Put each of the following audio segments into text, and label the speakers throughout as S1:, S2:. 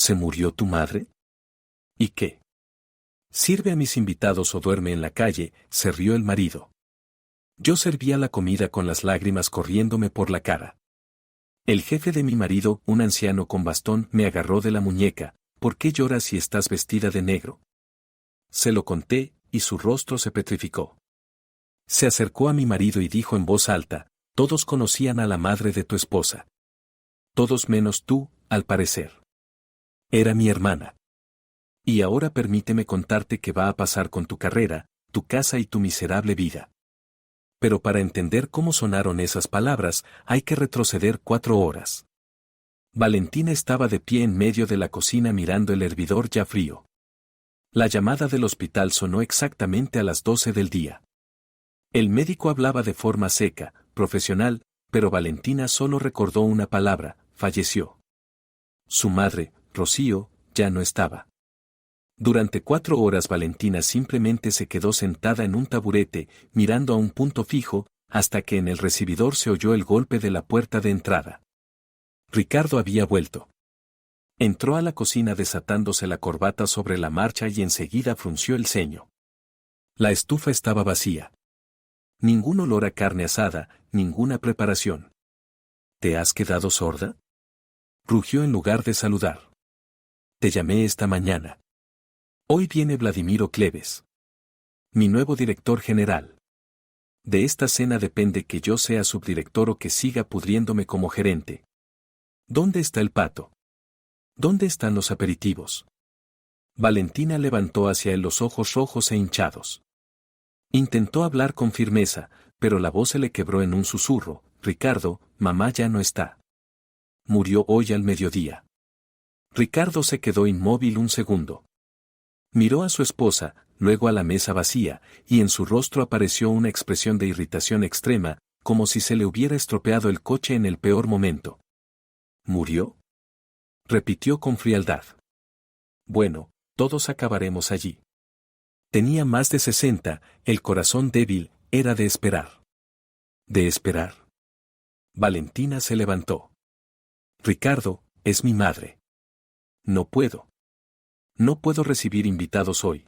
S1: ¿Se murió tu madre? ¿Y qué? Sirve a mis invitados o duerme en la calle, se rió el marido. Yo servía la comida con las lágrimas corriéndome por la cara. El jefe de mi marido, un anciano con bastón, me agarró de la muñeca. ¿Por qué lloras si estás vestida de negro? Se lo conté, y su rostro se petrificó. Se acercó a mi marido y dijo en voz alta, todos conocían a la madre de tu esposa. Todos menos tú, al parecer. Era mi hermana. Y ahora permíteme contarte qué va a pasar con tu carrera, tu casa y tu miserable vida. Pero para entender cómo sonaron esas palabras, hay que retroceder 4 horas. Valentina estaba de pie en medio de la cocina mirando el hervidor ya frío. La llamada del hospital sonó exactamente a las 12 del día. El médico hablaba de forma seca, profesional, pero Valentina solo recordó una palabra: falleció. Su madre, Rocío, ya no estaba. Durante 4 horas Valentina simplemente se quedó sentada en un taburete, mirando a un punto fijo, hasta que en el recibidor se oyó el golpe de la puerta de entrada. Ricardo había vuelto. Entró a la cocina desatándose la corbata sobre la marcha y enseguida frunció el ceño. La estufa estaba vacía. Ningún olor a carne asada, ninguna preparación. ¿Te has quedado sorda? Rugió en lugar de saludar. Te llamé esta mañana. Hoy viene Vladimiro Cleves. Mi nuevo director general. De esta cena depende que yo sea subdirector o que siga pudriéndome como gerente. ¿Dónde está el pato? ¿Dónde están los aperitivos? Valentina levantó hacia él los ojos rojos e hinchados. Intentó hablar con firmeza, pero la voz se le quebró en un susurro. Ricardo, mamá ya no está. Murió hoy al mediodía. Ricardo se quedó inmóvil un segundo. Miró a su esposa, luego a la mesa vacía, y en su rostro apareció una expresión de irritación extrema, como si se le hubiera estropeado el coche en el peor momento. ¿Murió? Repitió con frialdad. Bueno, todos acabaremos allí. Tenía más de 60, el corazón débil, era de esperar. ¿De esperar? Valentina se levantó. Ricardo, es mi madre. No puedo. No puedo recibir invitados hoy.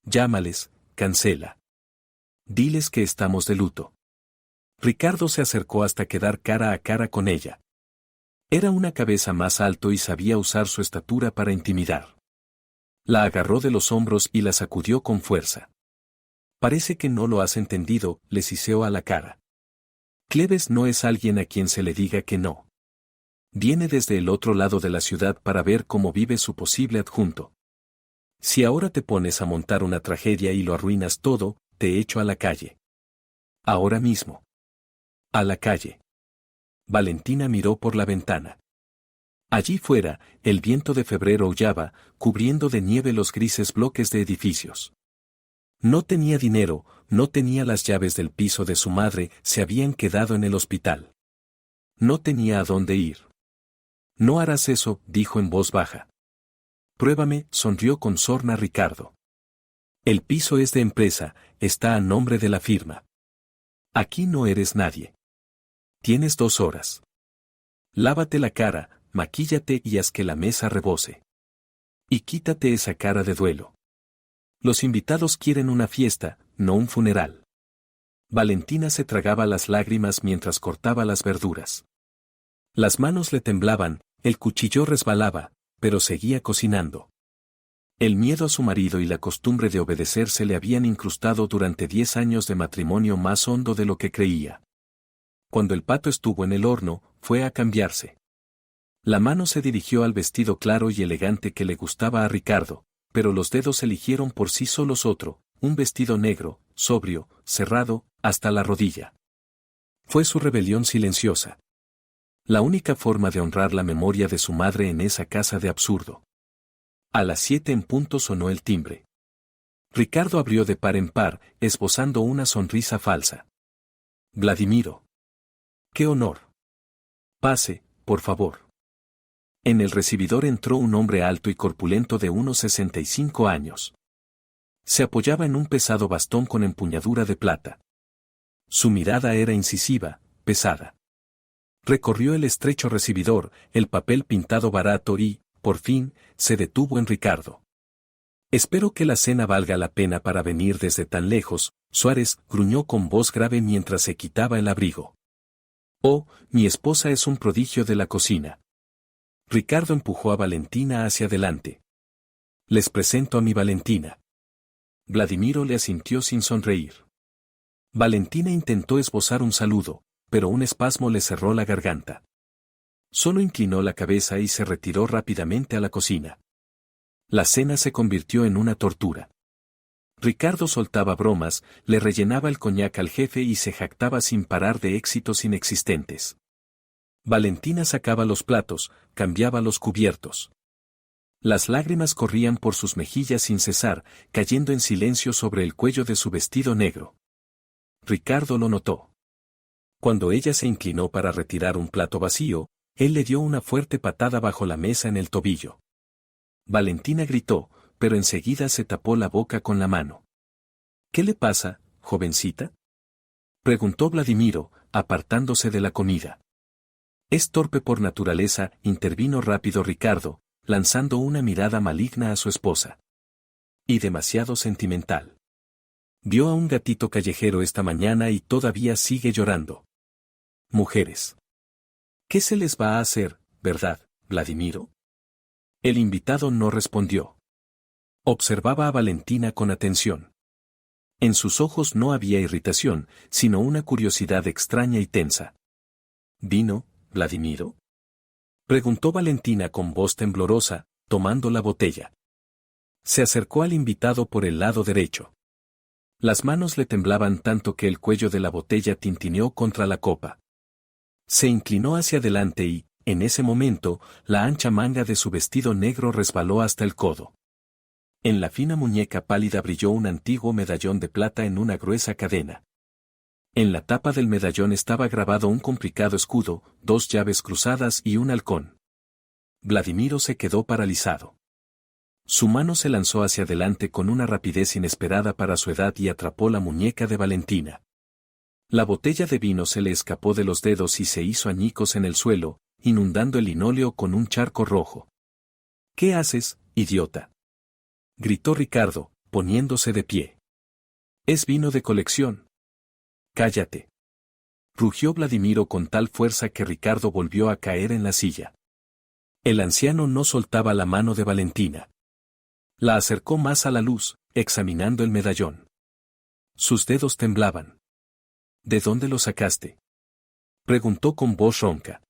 S1: Llámales, cancela. Diles que estamos de luto. Ricardo se acercó hasta quedar cara a cara con ella. Era una cabeza más alto y sabía usar su estatura para intimidar. La agarró de los hombros y la sacudió con fuerza. Parece que no lo has entendido, le siseó a la cara. Cleves no es alguien a quien se le diga que no. Viene desde el otro lado de la ciudad para ver cómo vive su posible adjunto. Si ahora te pones a montar una tragedia y lo arruinas todo, te echo a la calle. Ahora mismo. A la calle. Valentina miró por la ventana. Allí fuera, el viento de febrero aullaba, cubriendo de nieve los grises bloques de edificios. No tenía dinero, no tenía las llaves del piso de su madre, se habían quedado en el hospital. No tenía a dónde ir. No harás eso, dijo en voz baja. Pruébame, sonrió con sorna Ricardo. El piso es de empresa, está a nombre de la firma. Aquí no eres nadie. Tienes 2 horas. Lávate la cara, maquíllate y haz que la mesa rebose. Y quítate esa cara de duelo. Los invitados quieren una fiesta, no un funeral. Valentina se tragaba las lágrimas mientras cortaba las verduras. Las manos le temblaban, el cuchillo resbalaba, pero seguía cocinando. El miedo a su marido y la costumbre de obedecer se le habían incrustado durante 10 años de matrimonio más hondo de lo que creía. Cuando el pato estuvo en el horno, fue a cambiarse. La mano se dirigió al vestido claro y elegante que le gustaba a Ricardo, pero los dedos eligieron por sí solos otro, un vestido negro, sobrio, cerrado, hasta la rodilla. Fue su rebelión silenciosa. La única forma de honrar la memoria de su madre en esa casa de absurdo. A las 7 en punto sonó el timbre. Ricardo abrió de par en par, esbozando una sonrisa falsa. Vladimiro. ¡Qué honor! Pase, por favor. En el recibidor entró un hombre alto y corpulento de unos 65 años. Se apoyaba en un pesado bastón con empuñadura de plata. Su mirada era incisiva, pesada. Recorrió el estrecho recibidor, el papel pintado barato y, por fin, se detuvo en Ricardo. Espero que la cena valga la pena para venir desde tan lejos, Suárez gruñó con voz grave mientras se quitaba el abrigo. Oh, mi esposa es un prodigio de la cocina. Ricardo empujó a Valentina hacia adelante. Les presento a mi Valentina. Vladimiro le asintió sin sonreír. Valentina intentó esbozar un saludo, pero un espasmo le cerró la garganta. Solo inclinó la cabeza y se retiró rápidamente a la cocina. La cena se convirtió en una tortura. Ricardo soltaba bromas, le rellenaba el coñac al jefe y se jactaba sin parar de éxitos inexistentes. Valentina sacaba los platos, cambiaba los cubiertos. Las lágrimas corrían por sus mejillas sin cesar, cayendo en silencio sobre el cuello de su vestido negro. Ricardo lo notó. Cuando ella se inclinó para retirar un plato vacío, él le dio una fuerte patada bajo la mesa en el tobillo. Valentina gritó, pero enseguida se tapó la boca con la mano. ¿Qué le pasa, jovencita?, preguntó Vladimiro, apartándose de la comida. Es torpe por naturaleza, intervino rápido Ricardo, lanzando una mirada maligna a su esposa. Y demasiado sentimental. Vio a un gatito callejero esta mañana y todavía sigue llorando. Mujeres. ¿Qué se les va a hacer, verdad, Vladimiro? El invitado no respondió. Observaba a Valentina con atención. En sus ojos no había irritación, sino una curiosidad extraña y tensa. ¿Vino, Vladimiro?, preguntó Valentina con voz temblorosa, tomando la botella. Se acercó al invitado por el lado derecho. Las manos le temblaban tanto que el cuello de la botella tintineó contra la copa. Se inclinó hacia adelante y, en ese momento, la ancha manga de su vestido negro resbaló hasta el codo. En la fina muñeca pálida brilló un antiguo medallón de plata en una gruesa cadena. En la tapa del medallón estaba grabado un complicado escudo, 2 llaves cruzadas y un halcón. Vladimiro se quedó paralizado. Su mano se lanzó hacia adelante con una rapidez inesperada para su edad y atrapó la muñeca de Valentina. La botella de vino se le escapó de los dedos y se hizo añicos en el suelo, inundando el linóleo con un charco rojo. ¿Qué haces, idiota?, gritó Ricardo, poniéndose de pie. Es vino de colección. Cállate. Rugió Vladimiro con tal fuerza que Ricardo volvió a caer en la silla. El anciano no soltaba la mano de Valentina. La acercó más a la luz, examinando el medallón. Sus dedos temblaban. ¿De dónde lo sacaste?, preguntó con voz ronca.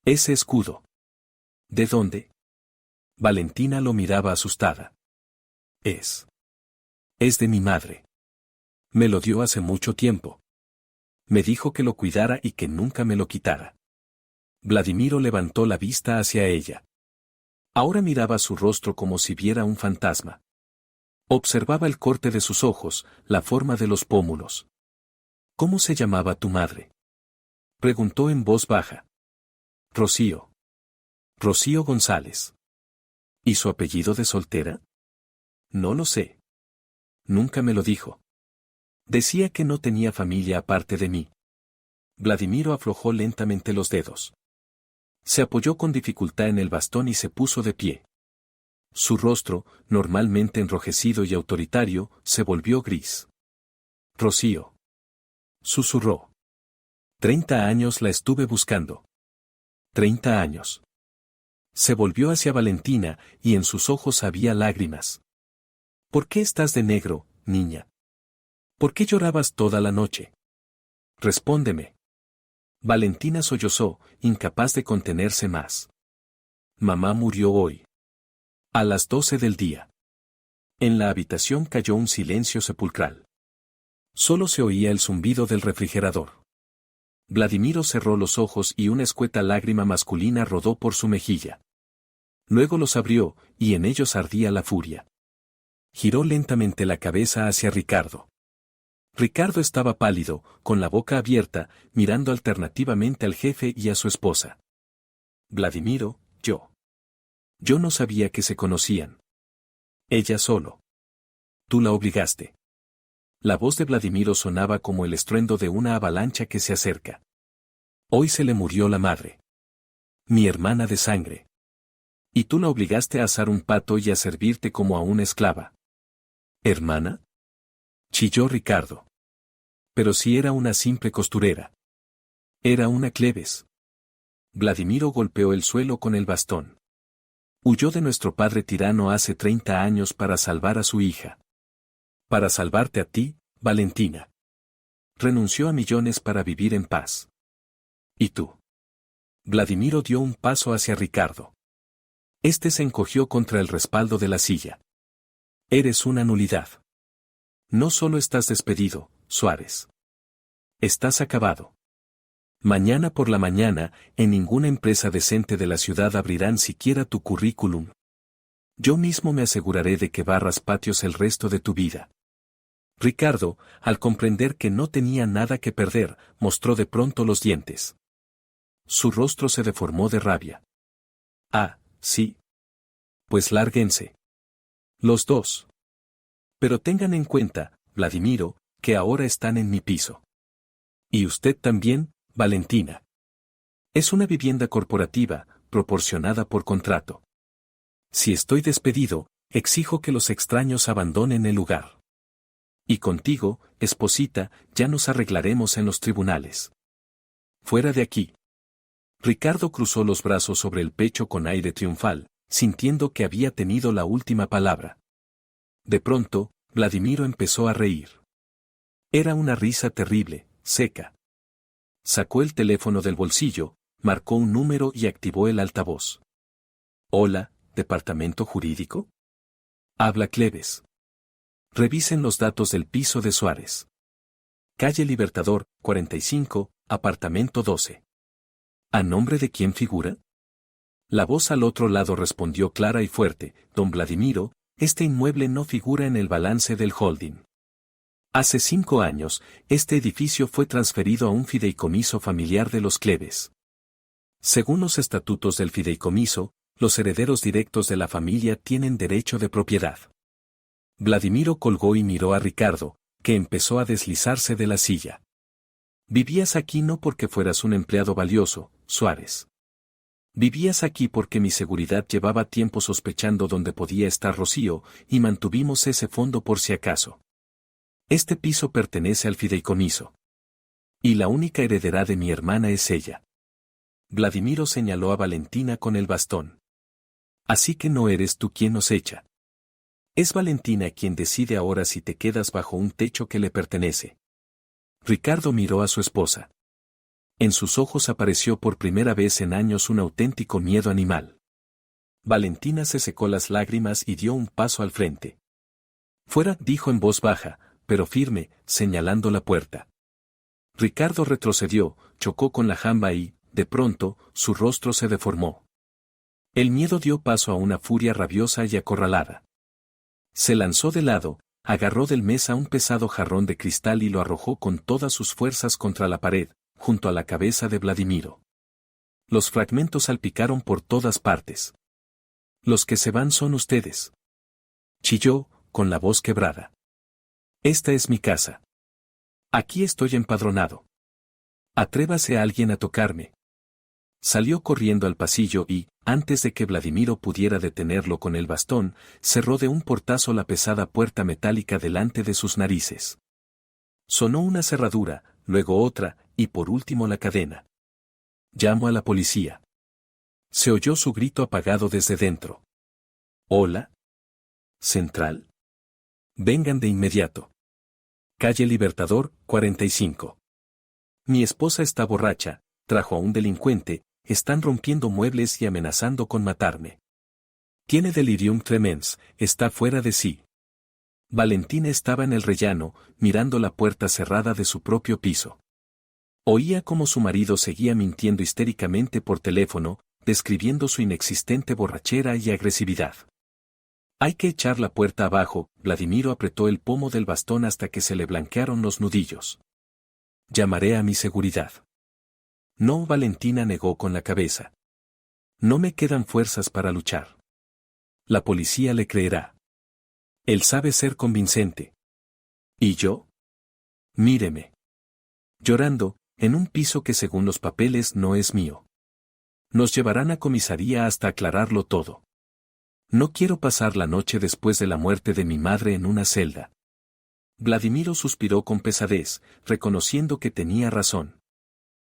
S1: Ese escudo. ¿De dónde? Valentina lo miraba asustada. Es de mi madre. Me lo dio hace mucho tiempo. Me dijo que lo cuidara y que nunca me lo quitara. Vladimiro levantó la vista hacia ella. Ahora miraba su rostro como si viera un fantasma. Observaba el corte de sus ojos, la forma de los pómulos. ¿Cómo se llamaba tu madre?, preguntó en voz baja. Rocío. Rocío González. ¿Y su apellido de soltera? No lo sé. Nunca me lo dijo. Decía que no tenía familia aparte de mí. Vladimiro aflojó lentamente los dedos. Se apoyó con dificultad en el bastón y se puso de pie. Su rostro, normalmente enrojecido y autoritario, se volvió gris. Rocío. Susurró. 30 años la estuve buscando. 30 años. Se volvió hacia Valentina, y en sus ojos había lágrimas. ¿Por qué estás de negro, niña? ¿Por qué llorabas toda la noche? Respóndeme. Valentina sollozó, incapaz de contenerse más. Mamá murió hoy. A las 12 del día. En la habitación cayó un silencio sepulcral. Solo se oía el zumbido del refrigerador. Vladimiro cerró los ojos y una escueta lágrima masculina rodó por su mejilla. Luego los abrió, y en ellos ardía la furia. Giró lentamente la cabeza hacia Ricardo. Ricardo estaba pálido, con la boca abierta, mirando alternativamente al jefe y a su esposa. Vladimiro, yo no sabía que se conocían. Ella solo. Tú la obligaste. La voz de Vladimiro sonaba como el estruendo de una avalancha que se acerca. Hoy se le murió la madre. Mi hermana de sangre. Y tú la obligaste a asar un pato y a servirte como a una esclava. ¿Hermana? Chilló Ricardo. Pero si era una simple costurera. Era una Cleves. Vladimiro golpeó el suelo con el bastón. Huyó de nuestro padre tirano hace 30 años para salvar a su hija. Para salvarte a ti, Valentina. Renunció a millones para vivir en paz. ¿Y tú? Vladimiro dio un paso hacia Ricardo. Este se encogió contra el respaldo de la silla. Eres una nulidad. No solo estás despedido, Suárez. Estás acabado. Mañana por la mañana, en ninguna empresa decente de la ciudad abrirán siquiera tu currículum. Yo mismo me aseguraré de que barras patios el resto de tu vida. Ricardo, al comprender que no tenía nada que perder, mostró de pronto los dientes. Su rostro se deformó de rabia. Ah, sí. Pues lárguense. Los dos. Pero tengan en cuenta, Vladimiro, que ahora están en mi piso. Y usted también, Valentina. Es una vivienda corporativa, proporcionada por contrato. Si estoy despedido, exijo que los extraños abandonen el lugar. Y contigo, esposita, ya nos arreglaremos en los tribunales. Fuera de aquí. Ricardo cruzó los brazos sobre el pecho con aire triunfal, sintiendo que había tenido la última palabra. De pronto, Vladimiro empezó a reír. Era una risa terrible, seca. Sacó el teléfono del bolsillo, marcó un número y activó el altavoz. Hola, ¿departamento jurídico? Habla Cleves. Revisen los datos del piso de Suárez. Calle Libertador, 45, apartamento 12. ¿A nombre de quién figura? La voz al otro lado respondió clara y fuerte: Don Vladimiro, este inmueble no figura en el balance del holding. Hace 5 años, este edificio fue transferido a un fideicomiso familiar de los Cleves. Según los estatutos del fideicomiso, los herederos directos de la familia tienen derecho de propiedad. Vladimiro colgó y miró a Ricardo, que empezó a deslizarse de la silla. Vivías aquí no porque fueras un empleado valioso, Suárez. Vivías aquí porque mi seguridad llevaba tiempo sospechando dónde podía estar Rocío, y mantuvimos ese fondo por si acaso. Este piso pertenece al fideicomiso. Y la única heredera de mi hermana es ella. Vladimiro señaló a Valentina con el bastón. Así que no eres tú quien nos echa. Es Valentina quien decide ahora si te quedas bajo un techo que le pertenece. Ricardo miró a su esposa. En sus ojos apareció por primera vez en años un auténtico miedo animal. Valentina se secó las lágrimas y dio un paso al frente. Fuera, dijo en voz baja, pero firme, señalando la puerta. Ricardo retrocedió, chocó con la jamba y, de pronto, su rostro se deformó. El miedo dio paso a una furia rabiosa y acorralada. Se lanzó de lado, agarró del mesa un pesado jarrón de cristal y lo arrojó con todas sus fuerzas contra la pared, junto a la cabeza de Vladimiro. Los fragmentos salpicaron por todas partes. Los que se van son ustedes. Chilló, con la voz quebrada. Esta es mi casa. Aquí estoy empadronado. Atrévase a alguien a tocarme. Salió corriendo al pasillo y, antes de que Vladimiro pudiera detenerlo con el bastón, cerró de un portazo la pesada puerta metálica delante de sus narices. Sonó una cerradura, luego otra, y por último la cadena. Llamo a la policía. Se oyó su grito apagado desde dentro. ¿Hola? ¿Central? Vengan de inmediato. Calle Libertador, 45. Mi esposa está borracha, trajo a un delincuente, están rompiendo muebles y amenazando con matarme. Tiene delirium tremens, está fuera de sí. Valentina estaba en el rellano, mirando la puerta cerrada de su propio piso. Oía cómo su marido seguía mintiendo histéricamente por teléfono, describiendo su inexistente borrachera y agresividad. Hay que echar la puerta abajo. Vladimiro apretó el pomo del bastón hasta que se le blanquearon los nudillos. Llamaré a mi seguridad. No, Valentina negó con la cabeza. No me quedan fuerzas para luchar. La policía le creerá. Él sabe ser convincente. ¿Y yo? Míreme. Llorando, en un piso que según los papeles no es mío. Nos llevarán a comisaría hasta aclararlo todo. No quiero pasar la noche después de la muerte de mi madre en una celda. Vladimiro suspiró con pesadez, reconociendo que tenía razón.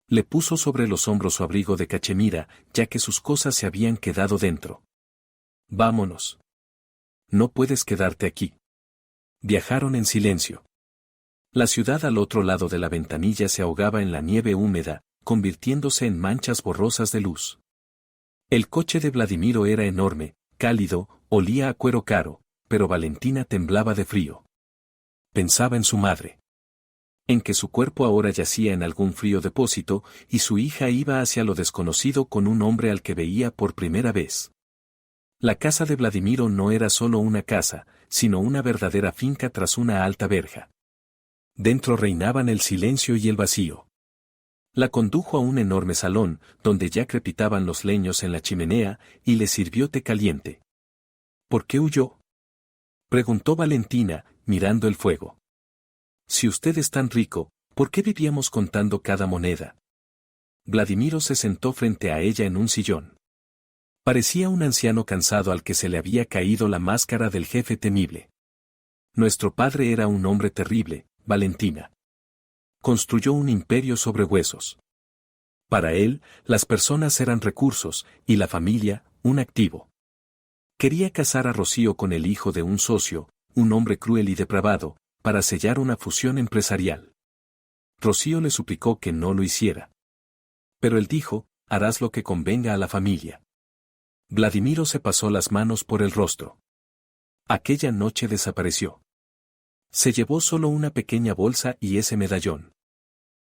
S1: Le puso sobre los hombros su abrigo de cachemira, ya que sus cosas se habían quedado dentro. Vámonos. No puedes quedarte aquí. Viajaron en silencio. La ciudad al otro lado de la ventanilla se ahogaba en la nieve húmeda, convirtiéndose en manchas borrosas de luz. El coche de Vladimiro era enorme, cálido, olía a cuero caro, pero Valentina temblaba de frío. Pensaba en su madre. En que su cuerpo ahora yacía en algún frío depósito, y su hija iba hacia lo desconocido con un hombre al que veía por primera vez. La casa de Vladimiro no era solo una casa, sino una verdadera finca tras una alta verja. Dentro reinaban el silencio y el vacío. La condujo a un enorme salón, donde ya crepitaban los leños en la chimenea, y le sirvió té caliente. ¿Por qué huyó?, preguntó Valentina, mirando el fuego. Si usted es tan rico, ¿por qué vivíamos contando cada moneda? Vladimiro se sentó frente a ella en un sillón. Parecía un anciano cansado al que se le había caído la máscara del jefe temible. Nuestro padre era un hombre terrible, Valentina. Construyó un imperio sobre huesos. Para él, las personas eran recursos, y la familia, un activo. Quería casar a Rocío con el hijo de un socio, un hombre cruel y depravado, para sellar una fusión empresarial. Rocío le suplicó que no lo hiciera. Pero él dijo, harás lo que convenga a la familia. Vladimiro se pasó las manos por el rostro. Aquella noche desapareció. Se llevó solo una pequeña bolsa y ese medallón.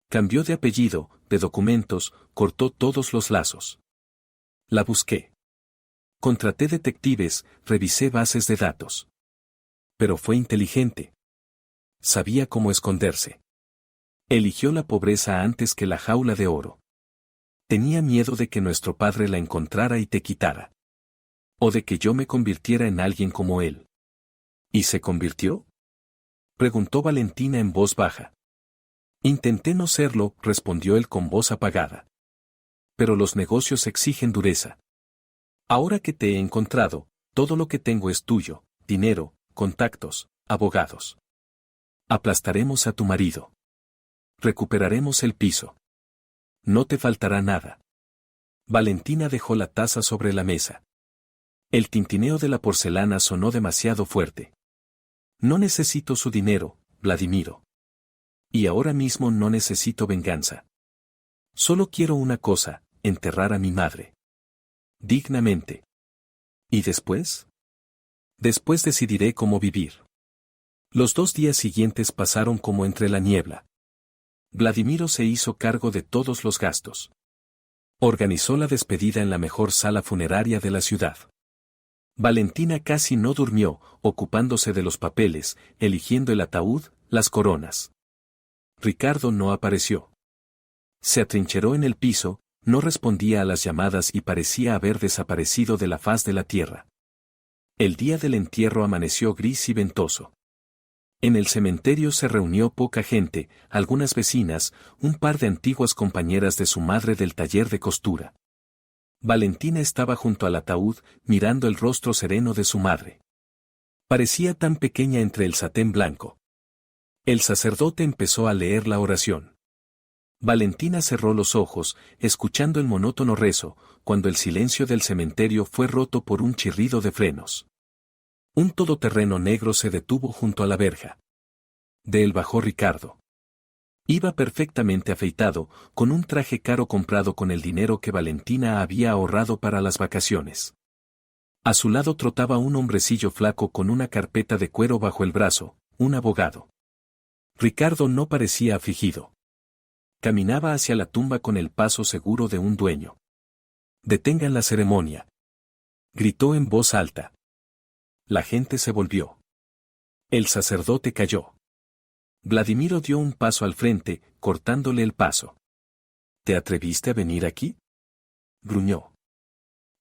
S1: Cambió de apellido, de documentos, cortó todos los lazos. La busqué. Contraté detectives, revisé bases de datos. Pero fue inteligente. Sabía cómo esconderse. Eligió la pobreza antes que la jaula de oro. Tenía miedo de que nuestro padre la encontrara y te quitara. O de que yo me convirtiera en alguien como él. ¿Y se convirtió?, preguntó Valentina en voz baja. Intenté no serlo, respondió él con voz apagada. Pero los negocios exigen dureza. Ahora que te he encontrado, todo lo que tengo es tuyo, dinero, contactos, abogados. Aplastaremos a tu marido. Recuperaremos el piso. No te faltará nada. Valentina dejó la taza sobre la mesa. El tintineo de la porcelana sonó demasiado fuerte. No necesito su dinero, Vladimiro. Y ahora mismo no necesito venganza. Solo quiero una cosa, enterrar a mi madre. Dignamente. ¿Y después? Después decidiré cómo vivir. Los 2 días siguientes pasaron como entre la niebla. Vladimiro se hizo cargo de todos los gastos. Organizó la despedida en la mejor sala funeraria de la ciudad. Valentina casi no durmió, ocupándose de los papeles, eligiendo el ataúd, las coronas. Ricardo no apareció. Se atrincheró en el piso, no respondía a las llamadas y parecía haber desaparecido de la faz de la tierra. El día del entierro amaneció gris y ventoso. En el cementerio se reunió poca gente, algunas vecinas, un par de antiguas compañeras de su madre del taller de costura. Valentina estaba junto al ataúd, mirando el rostro sereno de su madre. Parecía tan pequeña entre el satén blanco. El sacerdote empezó a leer la oración. Valentina cerró los ojos, escuchando el monótono rezo, cuando el silencio del cementerio fue roto por un chirrido de frenos. Un todoterreno negro se detuvo junto a la verja. De él bajó Ricardo. Iba perfectamente afeitado, con un traje caro comprado con el dinero que Valentina había ahorrado para las vacaciones. A su lado trotaba un hombrecillo flaco con una carpeta de cuero bajo el brazo, un abogado. Ricardo no parecía afligido. Caminaba hacia la tumba con el paso seguro de un dueño. «Detengan la ceremonia», gritó en voz alta. La gente se volvió. El sacerdote cayó. Vladimiro dio un paso al frente, cortándole el paso. ¿Te atreviste a venir aquí?, gruñó.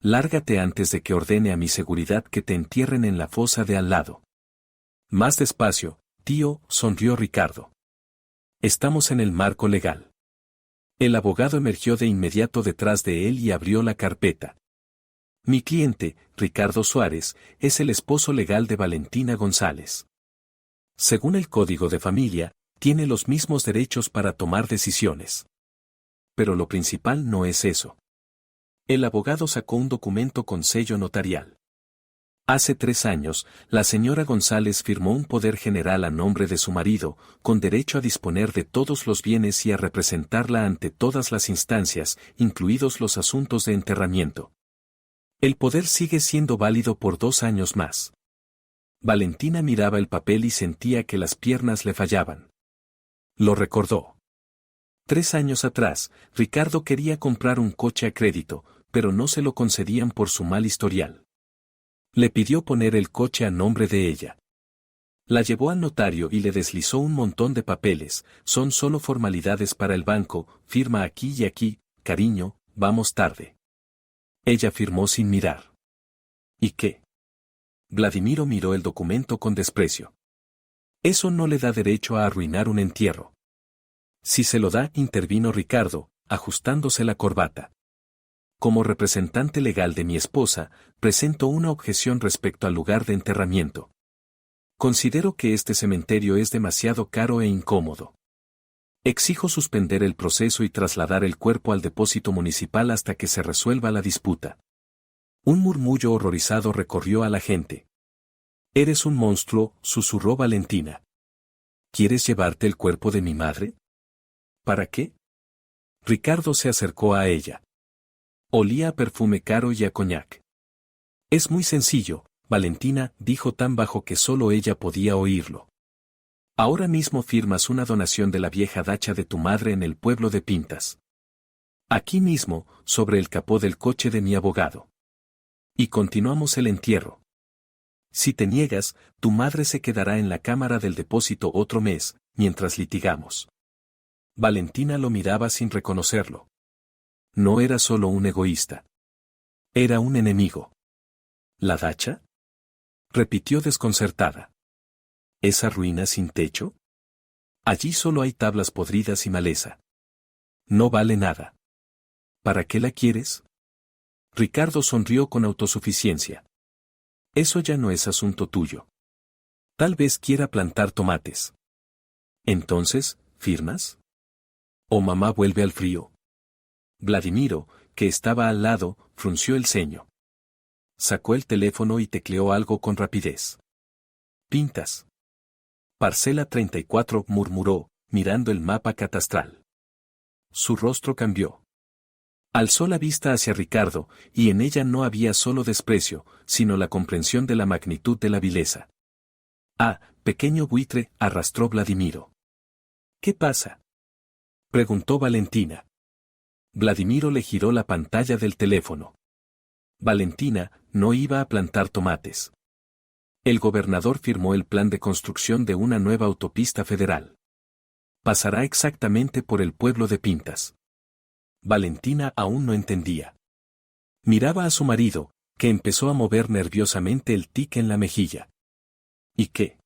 S1: Lárgate antes de que ordene a mi seguridad que te entierren en la fosa de al lado. Más despacio, tío, sonrió Ricardo. Estamos en el marco legal. El abogado emergió de inmediato detrás de él y abrió la carpeta. Mi cliente, Ricardo Suárez, es el esposo legal de Valentina González. Según el Código de Familia, tiene los mismos derechos para tomar decisiones. Pero lo principal no es eso. El abogado sacó un documento con sello notarial. Hace 3 años, la señora González firmó un poder general a nombre de su marido, con derecho a disponer de todos los bienes y a representarla ante todas las instancias, incluidos los asuntos de enterramiento. El poder sigue siendo válido por 2 años más. Valentina miraba el papel y sentía que las piernas le fallaban. Lo recordó. 3 años atrás, Ricardo quería comprar un coche a crédito, pero no se lo concedían por su mal historial. Le pidió poner el coche a nombre de ella. La llevó al notario y le deslizó un montón de papeles, son solo formalidades para el banco, firma aquí y aquí, cariño, vamos tarde. Ella firmó sin mirar. ¿Y qué? Vladimiro miró el documento con desprecio. Eso no le da derecho a arruinar un entierro. Si se lo da, intervino Ricardo, ajustándose la corbata. Como representante legal de mi esposa, presento una objeción respecto al lugar de enterramiento. Considero que este cementerio es demasiado caro e incómodo. Exijo suspender el proceso y trasladar el cuerpo al depósito municipal hasta que se resuelva la disputa. Un murmullo horrorizado recorrió a la gente. Eres un monstruo, susurró Valentina. ¿Quieres llevarte el cuerpo de mi madre? ¿Para qué? Ricardo se acercó a ella. Olía a perfume caro y a coñac. Es muy sencillo, Valentina, dijo tan bajo que solo ella podía oírlo. Ahora mismo firmas una donación de la vieja dacha de tu madre en el pueblo de Pintas. Aquí mismo, sobre el capó del coche de mi abogado. Y continuamos el entierro. Si te niegas, tu madre se quedará en la cámara del depósito otro mes, mientras litigamos. Valentina lo miraba sin reconocerlo. No era solo un egoísta. Era un enemigo. ¿La dacha? Repitió desconcertada. ¿Esa ruina sin techo? Allí solo hay tablas podridas y maleza. No vale nada. ¿Para qué la quieres? Ricardo sonrió con autosuficiencia. Eso ya no es asunto tuyo. Tal vez quiera plantar tomates. Entonces, ¿firmas? ¿O mamá vuelve al frío? Vladimiro, que estaba al lado, frunció el ceño. Sacó el teléfono y tecleó algo con rapidez. Pintas. Parcela 34, murmuró, mirando el mapa catastral. Su rostro cambió. Alzó la vista hacia Ricardo, y en ella no había solo desprecio, sino la comprensión de la magnitud de la vileza. Ah, pequeño buitre, arrastró Vladimiro. ¿Qué pasa? Preguntó Valentina. Vladimiro le giró la pantalla del teléfono. Valentina no iba a plantar tomates. El gobernador firmó el plan de construcción de una nueva autopista federal. Pasará exactamente por el pueblo de Pintas. Valentina aún no entendía. Miraba a su marido, que empezó a mover nerviosamente el tic en la mejilla. ¿Y qué?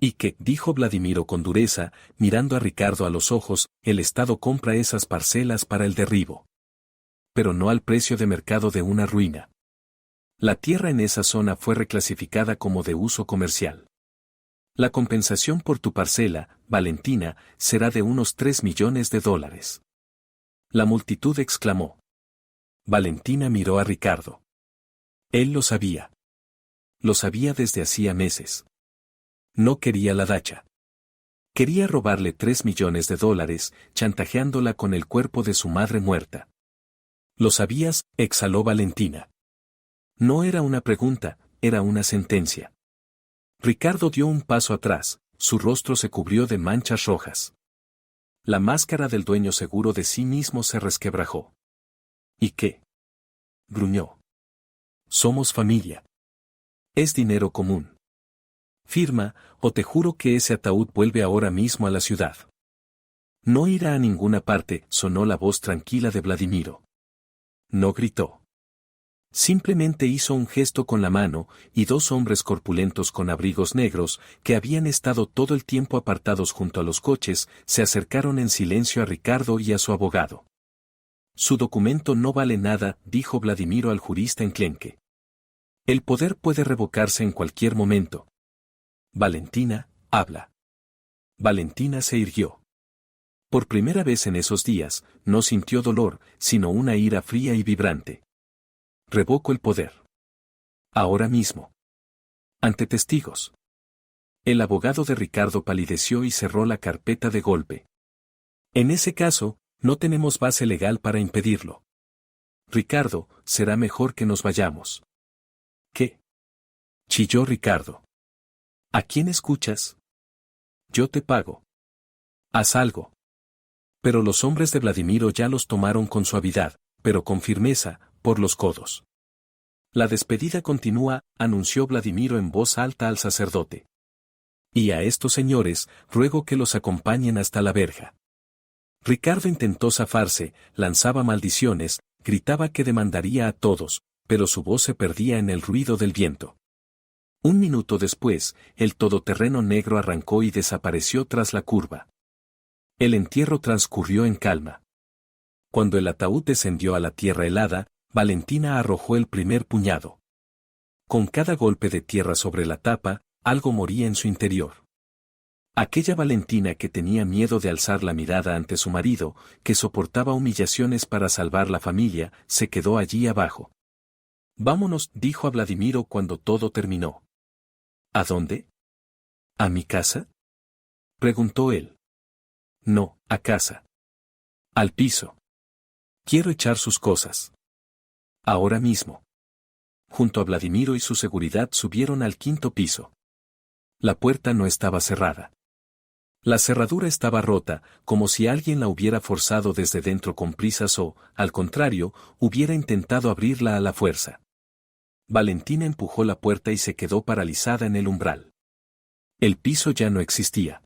S1: ¿Y qué? Dijo Vladimiro con dureza, mirando a Ricardo a los ojos, el Estado compra esas parcelas para el derribo. Pero no al precio de mercado de una ruina. La tierra en esa zona fue reclasificada como de uso comercial. La compensación por tu parcela, Valentina, será de unos $3 millones. La multitud exclamó. Valentina miró a Ricardo. Él lo sabía. Lo sabía desde hacía meses. No quería la dacha. Quería robarle $3 millones, chantajeándola con el cuerpo de su madre muerta. ¿Lo sabías?, exhaló Valentina. No era una pregunta, era una sentencia. Ricardo dio un paso atrás, su rostro se cubrió de manchas rojas. La máscara del dueño seguro de sí mismo se resquebrajó. ¿Y qué? Gruñó. Somos familia. Es dinero común. Firma, o te juro que ese ataúd vuelve ahora mismo a la ciudad. No irá a ninguna parte, sonó la voz tranquila de Vladimiro. No gritó. Simplemente hizo un gesto con la mano, y dos hombres corpulentos con abrigos negros, que habían estado todo el tiempo apartados junto a los coches, se acercaron en silencio a Ricardo y a su abogado. Su documento no vale nada, dijo Vladimiro al jurista enclenque. El poder puede revocarse en cualquier momento. Valentina, habla. Valentina se irguió. Por primera vez en esos días, no sintió dolor, sino una ira fría y vibrante. Revoco el poder. Ahora mismo. Ante testigos. El abogado de Ricardo palideció y cerró la carpeta de golpe. En ese caso, no tenemos base legal para impedirlo. Ricardo, será mejor que nos vayamos. ¿Qué? Chilló Ricardo. ¿A quién escuchas? Yo te pago. Haz algo. Pero los hombres de Vladimiro ya los tomaron con suavidad, pero con firmeza, por los codos. La despedida continúa, anunció Vladimiro en voz alta al sacerdote. Y a estos señores, ruego que los acompañen hasta la verja. Ricardo intentó zafarse, lanzaba maldiciones, gritaba que demandaría a todos, pero su voz se perdía en el ruido del viento. Un minuto después, el todoterreno negro arrancó y desapareció tras la curva. El entierro transcurrió en calma. Cuando el ataúd descendió a la tierra helada, Valentina arrojó el primer puñado. Con cada golpe de tierra sobre la tapa, algo moría en su interior. Aquella Valentina que tenía miedo de alzar la mirada ante su marido, que soportaba humillaciones para salvar la familia, se quedó allí abajo. Vámonos, dijo a Vladimiro cuando todo terminó. ¿A dónde? ¿A mi casa? Preguntó él. No, a casa. Al piso. Quiero echar sus cosas. Ahora mismo. Junto a Vladimiro y su seguridad subieron al quinto piso. La puerta no estaba cerrada. La cerradura estaba rota, como si alguien la hubiera forzado desde dentro con prisas o, al contrario, hubiera intentado abrirla a la fuerza. Valentina empujó la puerta y se quedó paralizada en el umbral. El piso ya no existía.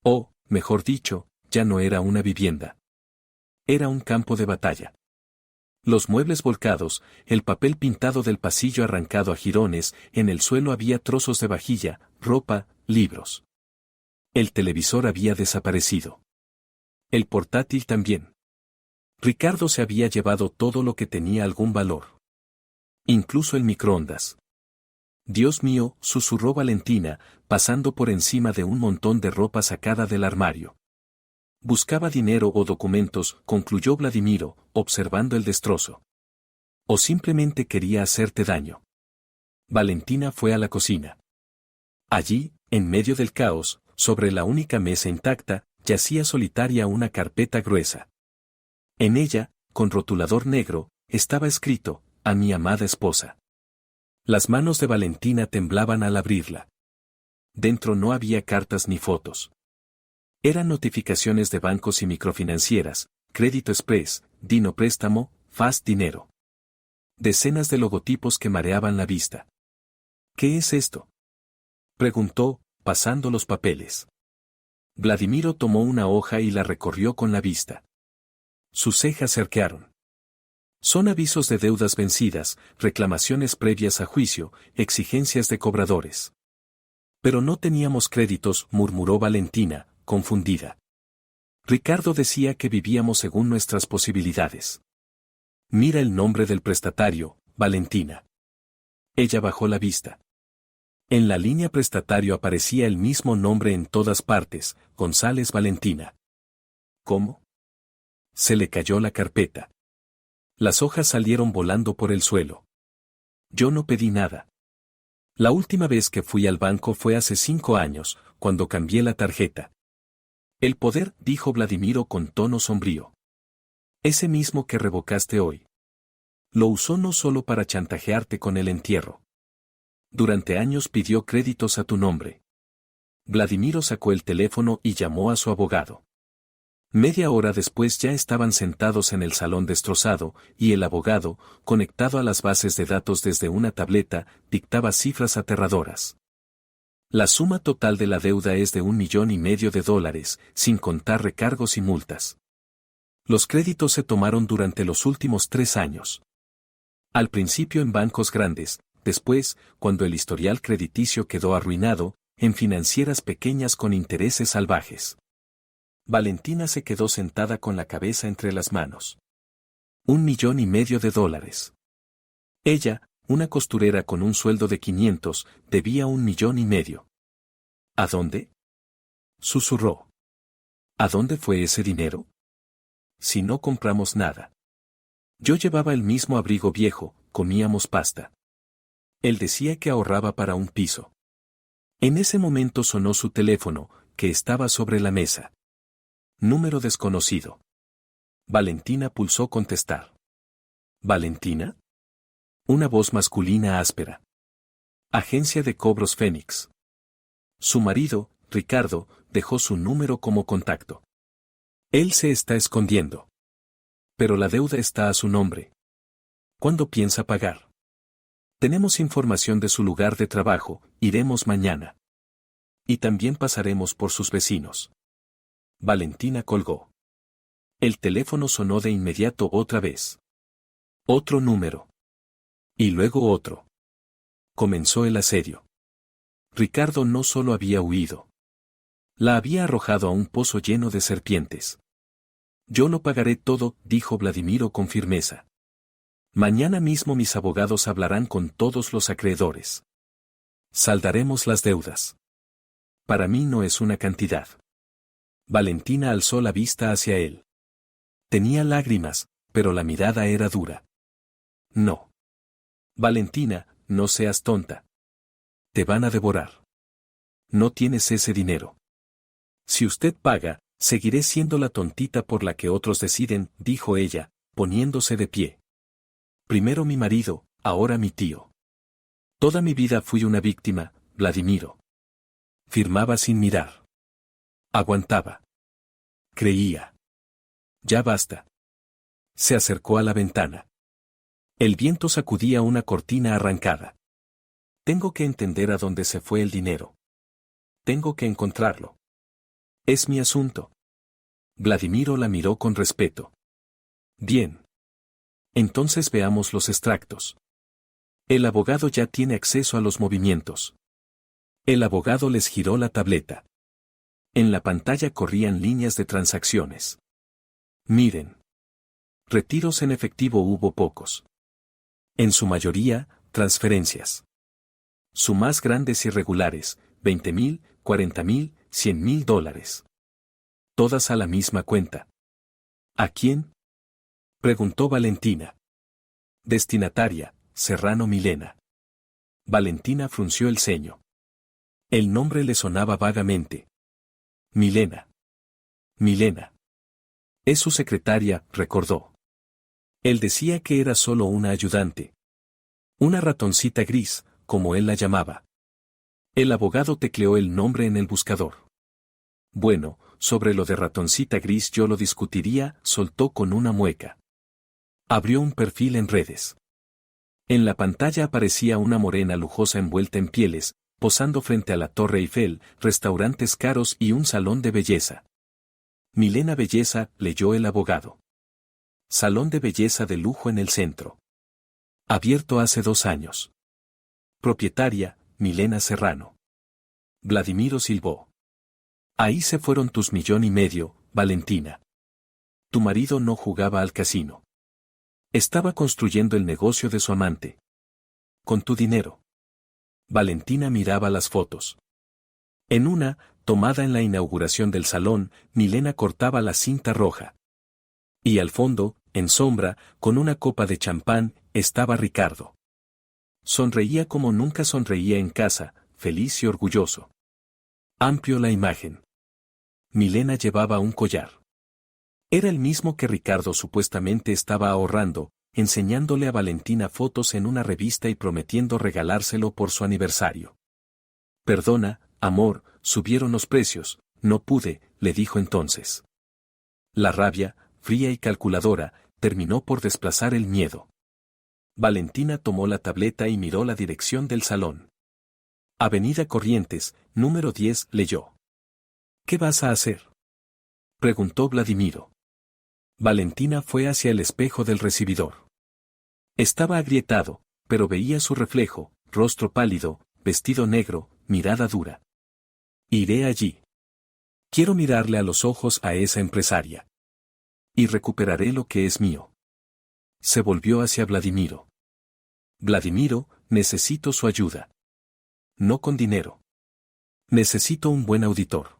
S1: O, mejor dicho, ya no era una vivienda. Era un campo de batalla. Los muebles volcados, el papel pintado del pasillo arrancado a jirones, en el suelo había trozos de vajilla, ropa, libros. El televisor había desaparecido. El portátil también. Ricardo se había llevado todo lo que tenía algún valor. Incluso el microondas. Dios mío, susurró Valentina, pasando por encima de un montón de ropa sacada del armario. Buscaba dinero o documentos, concluyó Vladimiro, observando el destrozo. O simplemente quería hacerte daño. Valentina fue a la cocina. Allí, en medio del caos, sobre la única mesa intacta, yacía solitaria una carpeta gruesa. En ella, con rotulador negro, estaba escrito, a mi amada esposa. Las manos de Valentina temblaban al abrirla. Dentro no había cartas ni fotos. Eran notificaciones de bancos y microfinancieras, Crédito Express, Dino Préstamo, Fast Dinero. Decenas de logotipos que mareaban la vista. ¿Qué es esto?, preguntó, pasando los papeles. Vladimiro tomó una hoja y la recorrió con la vista. Sus cejas se arquearon. Son avisos de deudas vencidas, reclamaciones previas a juicio, exigencias de cobradores. Pero no teníamos créditos, murmuró Valentina, confundida. Ricardo decía que vivíamos según nuestras posibilidades. Mira el nombre del prestatario, Valentina. Ella bajó la vista. En la línea prestatario aparecía el mismo nombre en todas partes, González Valentina. ¿Cómo? Se le cayó la carpeta. Las hojas salieron volando por el suelo. Yo no pedí nada. La última vez que fui al banco fue hace 5 años, cuando cambié la tarjeta. El poder, dijo Vladimiro con tono sombrío. Ese mismo que revocaste hoy. Lo usó no solo para chantajearte con el entierro. Durante años pidió créditos a tu nombre. Vladimiro sacó el teléfono y llamó a su abogado. Media hora después ya estaban sentados en el salón destrozado, y el abogado, conectado a las bases de datos desde una tableta, dictaba cifras aterradoras. La suma total de la deuda es de $1,500,000, sin contar recargos y multas. Los créditos se tomaron durante los últimos 3 años. Al principio en bancos grandes, después, cuando el historial crediticio quedó arruinado, en financieras pequeñas con intereses salvajes. Valentina se quedó sentada con la cabeza entre las manos. $1,500,000. Ella, una costurera con un sueldo de 500, debía $1,500,000. ¿A dónde? Susurró. ¿A dónde fue ese dinero? Si no compramos nada. Yo llevaba el mismo abrigo viejo, comíamos pasta. Él decía que ahorraba para un piso. En ese momento sonó su teléfono, que estaba sobre la mesa. Número desconocido. Valentina pulsó contestar. ¿Valentina? Una voz masculina áspera. Agencia de cobros Fénix. Su marido, Ricardo, dejó su número como contacto. Él se está escondiendo. Pero la deuda está a su nombre. ¿Cuándo piensa pagar? Tenemos información de su lugar de trabajo, iremos mañana. Y también pasaremos por sus vecinos. Valentina colgó. El teléfono sonó de inmediato otra vez. Otro número. Y luego otro. Comenzó el asedio. Ricardo no solo había huido. La había arrojado a un pozo lleno de serpientes. Yo lo pagaré todo, dijo Vladimiro con firmeza. Mañana mismo mis abogados hablarán con todos los acreedores. Saldaremos las deudas. Para mí no es una cantidad. Valentina alzó la vista hacia él. Tenía lágrimas, pero la mirada era dura. No. Valentina, no seas tonta. Te van a devorar. No tienes ese dinero. Si usted paga, seguiré siendo la tontita por la que otros deciden, dijo ella, poniéndose de pie. Primero mi marido, ahora mi tío. Toda mi vida fui una víctima, Vladimiro. Firmaba sin mirar. Aguantaba. Creía. Ya basta. Se acercó a la ventana. El viento sacudía una cortina arrancada. Tengo que entender a dónde se fue el dinero. Tengo que encontrarlo. Es mi asunto. Vladimiro la miró con respeto. Bien. Entonces veamos los extractos. El abogado ya tiene acceso a los movimientos. El abogado les giró la tableta. En la pantalla corrían líneas de transacciones. Miren. Retiros en efectivo hubo pocos. En su mayoría, transferencias. Sumas grandes y regulares, $20,000, $40,000, $100,000. Todas a la misma cuenta. ¿A quién? Preguntó Valentina. Destinataria, Serrano Milena. Valentina frunció el ceño. El nombre le sonaba vagamente. Milena. Milena. Es su secretaria, recordó. Él decía que era solo una ayudante. Una ratoncita gris, como él la llamaba. El abogado tecleó el nombre en el buscador. Bueno, sobre lo de ratoncita gris yo lo discutiría, soltó con una mueca. Abrió un perfil en redes. En la pantalla aparecía una morena lujosa envuelta en pieles, posando frente a la Torre Eiffel, restaurantes caros y un salón de belleza. Milena Belleza, leyó el abogado. Salón de belleza de lujo en el centro. Abierto hace 2 años. Propietaria, Milena Serrano. Vladimiro silbó. Ahí se fueron tus $1,500,000, Valentina. Tu marido no jugaba al casino. Estaba construyendo el negocio de su amante. Con tu dinero. Valentina miraba las fotos. En una, tomada en la inauguración del salón, Milena cortaba la cinta roja. Y al fondo, en sombra, con una copa de champán, estaba Ricardo. Sonreía como nunca sonreía en casa, feliz y orgulloso. Amplió la imagen. Milena llevaba un collar. Era el mismo que Ricardo supuestamente estaba ahorrando, enseñándole a Valentina fotos en una revista y prometiendo regalárselo por su aniversario. Perdona, amor, subieron los precios, no pude, le dijo entonces. La rabia, fría y calculadora, terminó por desplazar el miedo. Valentina tomó la tableta y miró la dirección del salón. Avenida Corrientes, número 10, leyó. ¿Qué vas a hacer? Preguntó Vladimiro. Valentina fue hacia el espejo del recibidor. Estaba agrietado, pero veía su reflejo, rostro pálido, vestido negro, mirada dura. Iré allí. Quiero mirarle a los ojos a esa empresaria. Y recuperaré lo que es mío. Se volvió hacia Vladimiro. Vladimiro, necesito su ayuda. No con dinero. Necesito un buen auditor.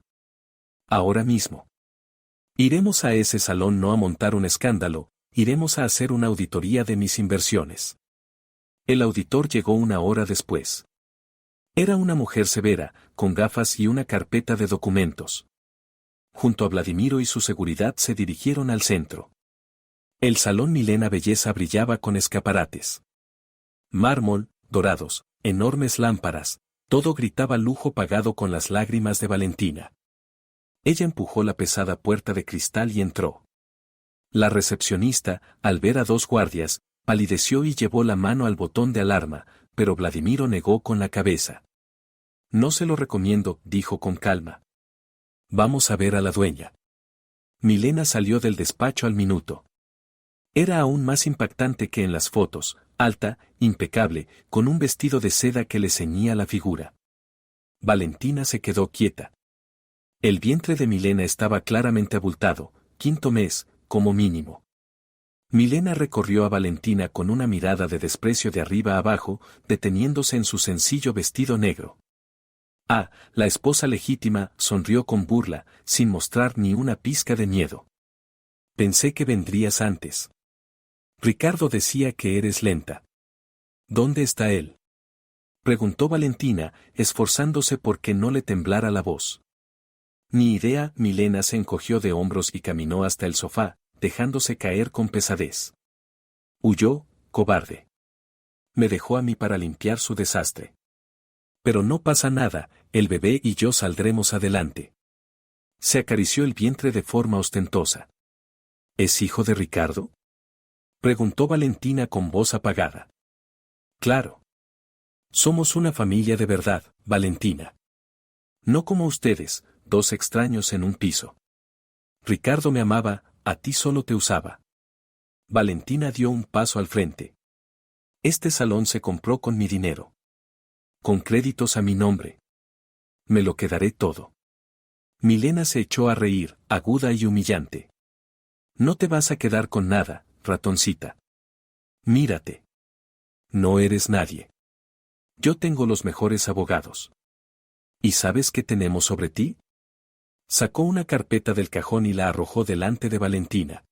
S1: Ahora mismo. Iremos a ese salón no a montar un escándalo, iremos a hacer una auditoría de mis inversiones. El auditor llegó una hora después. Era una mujer severa, con gafas y una carpeta de documentos. Junto a Vladimiro y su seguridad se dirigieron al centro. El salón Milena Belleza brillaba con escaparates. Mármol, dorados, enormes lámparas, todo gritaba lujo pagado con las lágrimas de Valentina. Ella empujó la pesada puerta de cristal y entró. La recepcionista, al ver a dos guardias, palideció y llevó la mano al botón de alarma, pero Vladimiro negó con la cabeza. No se lo recomiendo, dijo con calma. Vamos a ver a la dueña. Milena salió del despacho al minuto. Era aún más impactante que en las fotos, alta, impecable, con un vestido de seda que le ceñía la figura. Valentina se quedó quieta. El vientre de Milena estaba claramente abultado, 5º mes, como mínimo. Milena recorrió a Valentina con una mirada de desprecio de arriba a abajo, deteniéndose en su sencillo vestido negro. Ah, la esposa legítima, sonrió con burla, sin mostrar ni una pizca de miedo. Pensé que vendrías antes. Ricardo decía que eres lenta. ¿Dónde está él? Preguntó Valentina, esforzándose porque no le temblara la voz. Ni idea, Milena se encogió de hombros y caminó hasta el sofá, dejándose caer con pesadez. Huyó, cobarde. Me dejó a mí para limpiar su desastre. Pero no pasa nada, el bebé y yo saldremos adelante. Se acarició el vientre de forma ostentosa. ¿Es hijo de Ricardo? Preguntó Valentina con voz apagada. Claro. Somos una familia de verdad, Valentina. No como ustedes, dos extraños en un piso. Ricardo me amaba, a ti solo te usaba. Valentina dio un paso al frente. Este salón se compró con mi dinero. Con créditos a mi nombre. Me lo quedaré todo. Milena se echó a reír, aguda y humillante. No te vas a quedar con nada, ratoncita. Mírate. No eres nadie. Yo tengo los mejores abogados. ¿Y sabes qué tenemos sobre ti? Sacó una carpeta del cajón y la arrojó delante de Valentina.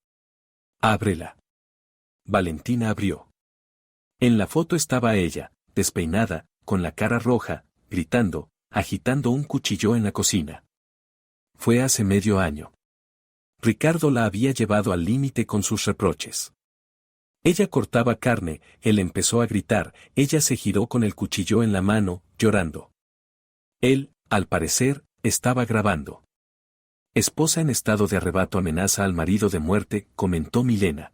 S1: Ábrela. Valentina abrió. En la foto estaba ella, despeinada, con la cara roja, gritando, agitando un cuchillo en la cocina. Fue hace medio año. Ricardo la había llevado al límite con sus reproches. Ella cortaba carne, él empezó a gritar, ella se giró con el cuchillo en la mano, llorando. Él, al parecer, estaba grabando. Esposa en estado de arrebato amenaza al marido de muerte, comentó Milena.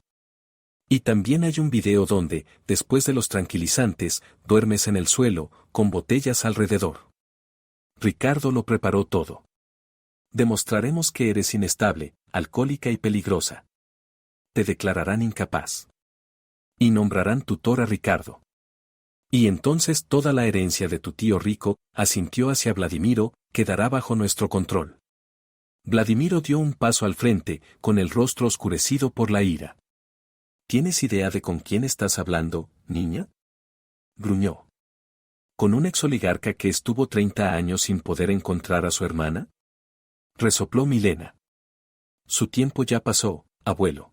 S1: Y también hay un video donde, después de los tranquilizantes, duermes en el suelo, con botellas alrededor. Ricardo lo preparó todo. Demostraremos que eres inestable, alcohólica y peligrosa. Te declararán incapaz. Y nombrarán tutor a Ricardo. Y entonces toda la herencia de tu tío rico, asintió hacia Vladimiro, quedará bajo nuestro control. Vladimiro dio un paso al frente, con el rostro oscurecido por la ira. ¿Tienes idea de con quién estás hablando, niña? Gruñó. ¿Con un exoligarca que estuvo 30 años sin poder encontrar a su hermana? Resopló Milena. Su tiempo ya pasó, abuelo.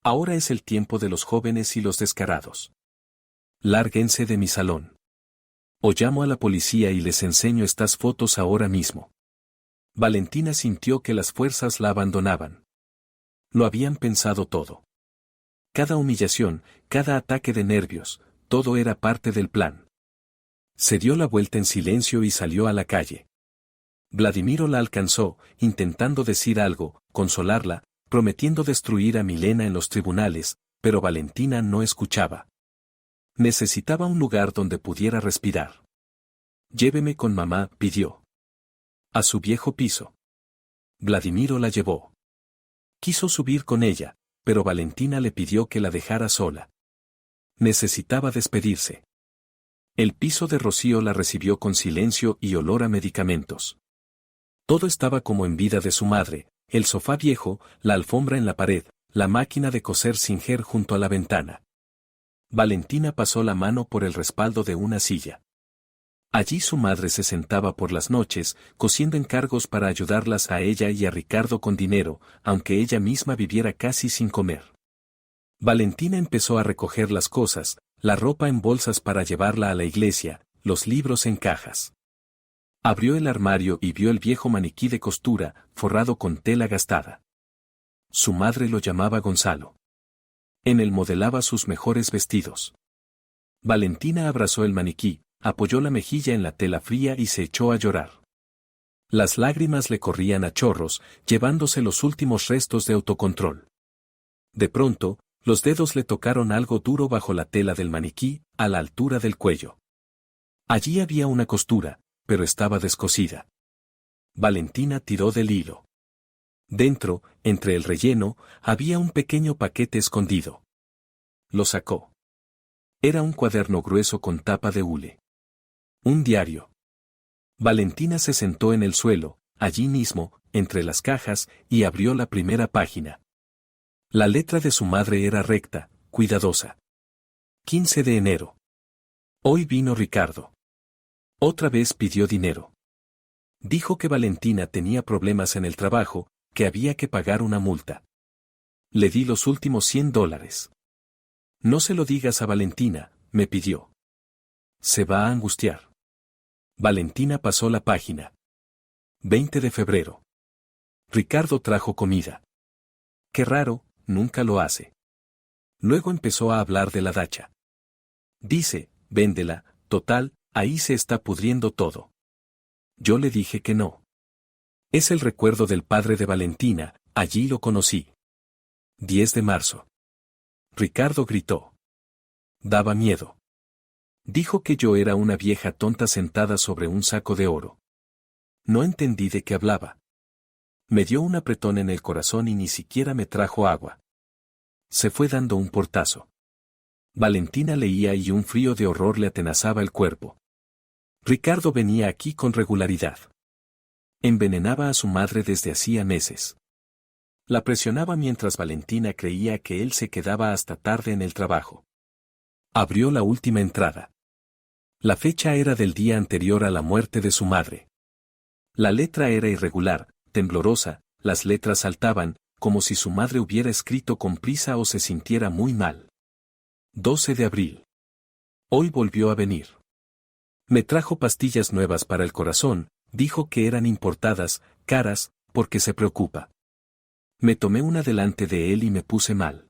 S1: Ahora es el tiempo de los jóvenes y los descarados. Lárguense de mi salón. O llamo a la policía y les enseño estas fotos ahora mismo. Valentina sintió que las fuerzas la abandonaban. Lo habían pensado todo. Cada humillación, cada ataque de nervios, todo era parte del plan. Se dio la vuelta en silencio y salió a la calle. Vladimiro la alcanzó, intentando decir algo, consolarla, prometiendo destruir a Milena en los tribunales, pero Valentina no escuchaba. Necesitaba un lugar donde pudiera respirar. Lléveme con mamá, pidió. A su viejo piso. Vladimiro la llevó. Quiso subir con ella, pero Valentina le pidió que la dejara sola. Necesitaba despedirse. El piso de Rocío la recibió con silencio y olor a medicamentos. Todo estaba como en vida de su madre, el sofá viejo, la alfombra en la pared, la máquina de coser Singer junto a la ventana. Valentina pasó la mano por el respaldo de una silla. Allí su madre se sentaba por las noches, cosiendo encargos para ayudarlas a ella y a Ricardo con dinero, aunque ella misma viviera casi sin comer. Valentina empezó a recoger las cosas, la ropa en bolsas para llevarla a la iglesia, los libros en cajas. Abrió el armario y vio el viejo maniquí de costura, forrado con tela gastada. Su madre lo llamaba Gonzalo. En él modelaba sus mejores vestidos. Valentina abrazó el maniquí, apoyó la mejilla en la tela fría y se echó a llorar. Las lágrimas le corrían a chorros, llevándose los últimos restos de autocontrol. De pronto, los dedos le tocaron algo duro bajo la tela del maniquí, a la altura del cuello. Allí había una costura, pero estaba descosida. Valentina tiró del hilo. Dentro, entre el relleno, había un pequeño paquete escondido. Lo sacó. Era un cuaderno grueso con tapa de hule. Un diario. Valentina se sentó en el suelo, allí mismo, entre las cajas, y abrió la primera página. La letra de su madre era recta, cuidadosa. 15 de enero. Hoy vino Ricardo. Otra vez pidió dinero. Dijo que Valentina tenía problemas en el trabajo, que había que pagar una multa. Le di los últimos $100. No se lo digas a Valentina, me pidió. Se va a angustiar. Valentina pasó la página. 20 de febrero. Ricardo trajo comida. Qué raro, nunca lo hace. Luego empezó a hablar de la dacha. Dice, véndela, total, ahí se está pudriendo todo. Yo le dije que no. Es el recuerdo del padre de Valentina, allí lo conocí. 10 de marzo. Ricardo gritó. Daba miedo. Dijo que yo era una vieja tonta sentada sobre un saco de oro. No entendí de qué hablaba. Me dio un apretón en el corazón y ni siquiera me trajo agua. Se fue dando un portazo. Valentina leía y un frío de horror le atenazaba el cuerpo. Ricardo venía aquí con regularidad. Envenenaba a su madre desde hacía meses. La presionaba mientras Valentina creía que él se quedaba hasta tarde en el trabajo. Abrió la última entrada. La fecha era del día anterior a la muerte de su madre. La letra era irregular, temblorosa, las letras saltaban, como si su madre hubiera escrito con prisa o se sintiera muy mal. 12 de abril. Hoy volvió a venir. Me trajo pastillas nuevas para el corazón, dijo que eran importadas, caras, porque se preocupa. Me tomé una delante de él y me puse mal.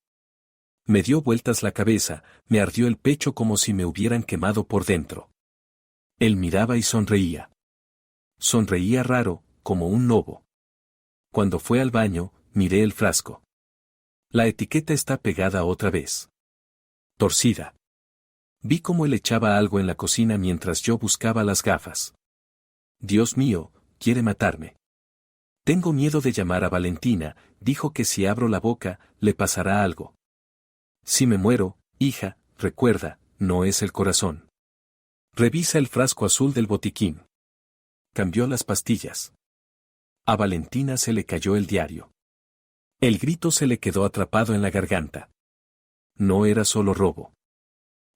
S1: Me dio vueltas la cabeza, me ardió el pecho como si me hubieran quemado por dentro. Él miraba y sonreía. Sonreía raro, como un lobo. Cuando fue al baño, miré el frasco. La etiqueta está pegada otra vez. Torcida. Vi cómo él echaba algo en la cocina mientras yo buscaba las gafas. Dios mío, quiere matarme. Tengo miedo de llamar a Valentina, dijo que si abro la boca, le pasará algo. Si me muero, hija, recuerda, no es el corazón. Revisa el frasco azul del botiquín. Cambió las pastillas. A Valentina se le cayó el diario. El grito se le quedó atrapado en la garganta. No era solo robo.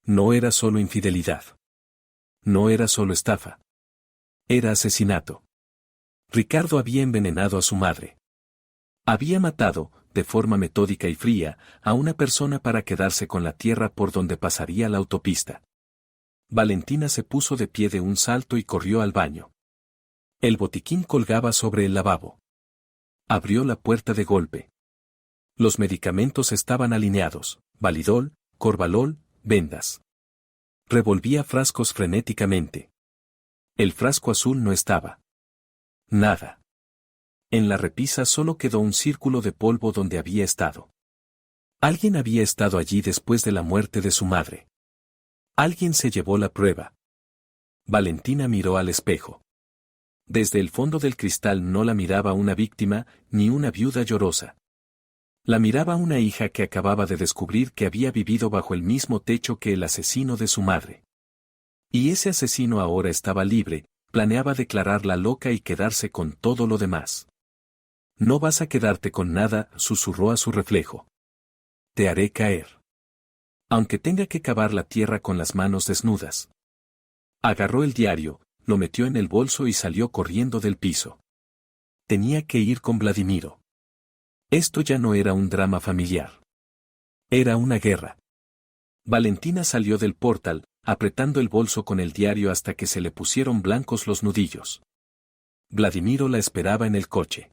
S1: No era solo infidelidad. No era solo estafa. Era asesinato. Ricardo había envenenado a su madre. Había matado, de forma metódica y fría, a una persona para quedarse con la tierra por donde pasaría la autopista. Valentina se puso de pie de un salto y corrió al baño. El botiquín colgaba sobre el lavabo. Abrió la puerta de golpe. Los medicamentos estaban alineados, Validol, Corvalol, vendas. Revolvía frascos frenéticamente. El frasco azul no estaba. Nada. En la repisa solo quedó un círculo de polvo donde había estado. Alguien había estado allí después de la muerte de su madre. Alguien se llevó la prueba. Valentina miró al espejo. Desde el fondo del cristal no la miraba una víctima, ni una viuda llorosa. La miraba una hija que acababa de descubrir que había vivido bajo el mismo techo que el asesino de su madre. Y ese asesino ahora estaba libre, planeaba declararla loca y quedarse con todo lo demás. No vas a quedarte con nada, susurró a su reflejo. Te haré caer. Aunque tenga que cavar la tierra con las manos desnudas. Agarró el diario, lo metió en el bolso y salió corriendo del piso. Tenía que ir con Vladimiro. Esto ya no era un drama familiar. Era una guerra. Valentina salió del portal, apretando el bolso con el diario hasta que se le pusieron blancos los nudillos. Vladimiro la esperaba en el coche.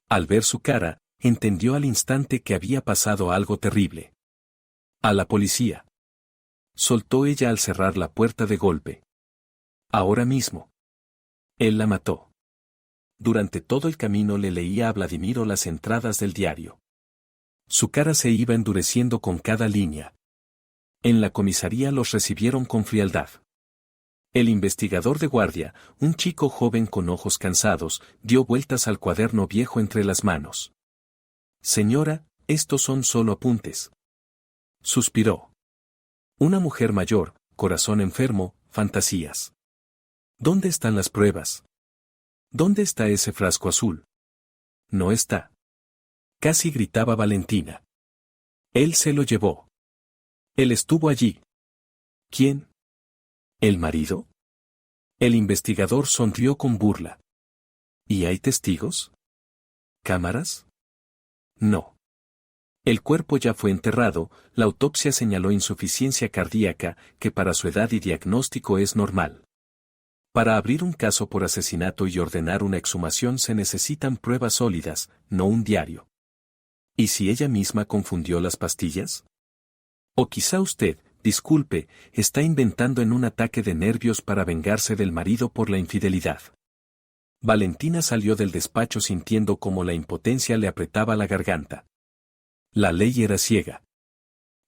S1: Al ver su cara, entendió al instante que había pasado algo terrible. A la policía. Soltó ella al cerrar la puerta de golpe. Ahora mismo. Él la mató. Durante todo el camino le leía a Vladimiro las entradas del diario. Su cara se iba endureciendo con cada línea. En la comisaría los recibieron con frialdad. El investigador de guardia, un chico joven con ojos cansados, dio vueltas al cuaderno viejo entre las manos. Señora, estos son solo apuntes. Suspiró. Una mujer mayor, corazón enfermo, fantasías. ¿Dónde están las pruebas? ¿Dónde está ese frasco azul? No está. Casi gritaba Valentina. Él se lo llevó. Él estuvo allí. ¿Quién? ¿El marido? El investigador sonrió con burla. ¿Y hay testigos? ¿Cámaras? No. El cuerpo ya fue enterrado, la autopsia señaló insuficiencia cardíaca, que para su edad y diagnóstico es normal. Para abrir un caso por asesinato y ordenar una exhumación se necesitan pruebas sólidas, no un diario. ¿Y si ella misma confundió las pastillas? O quizá usted, disculpe, está inventando en un ataque de nervios para vengarse del marido por la infidelidad. Valentina salió del despacho sintiendo como la impotencia le apretaba la garganta. La ley era ciega.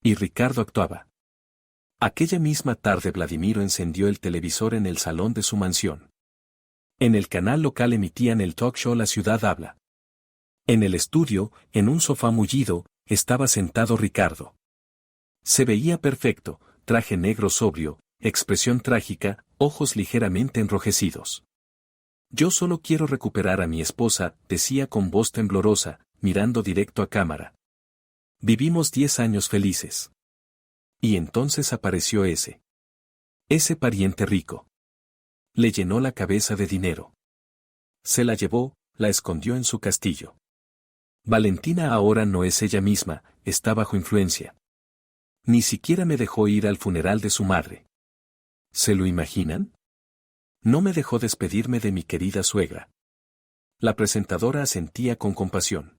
S1: Y Ricardo actuaba. Aquella misma tarde Vladimiro encendió el televisor en el salón de su mansión. En el canal local emitían el talk show La Ciudad Habla. En el estudio, en un sofá mullido, estaba sentado Ricardo. Se veía perfecto, traje negro sobrio, expresión trágica, ojos ligeramente enrojecidos. Yo solo quiero recuperar a mi esposa, decía con voz temblorosa, mirando directo a cámara. Vivimos 10 años felices. Y entonces apareció ese pariente rico. Le llenó la cabeza de dinero. Se la llevó, la escondió en su castillo. Valentina ahora no es ella misma, está bajo influencia. Ni siquiera me dejó ir al funeral de su madre. ¿Se lo imaginan? No me dejó despedirme de mi querida suegra. La presentadora asentía con compasión.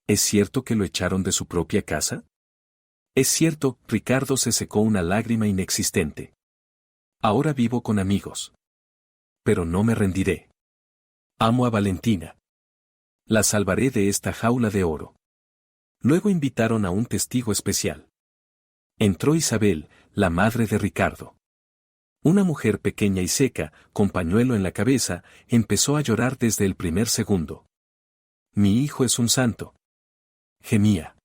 S1: ¿Es cierto que lo echaron de su propia casa? Es cierto, Ricardo se secó una lágrima inexistente. Ahora vivo con amigos. Pero no me rendiré. Amo a Valentina. La salvaré de esta jaula de oro. Luego invitaron a un testigo especial. Entró Isabel, la madre de Ricardo. Una mujer pequeña y seca, con pañuelo en la cabeza, empezó a llorar desde el primer segundo. Mi hijo es un santo. Gemía.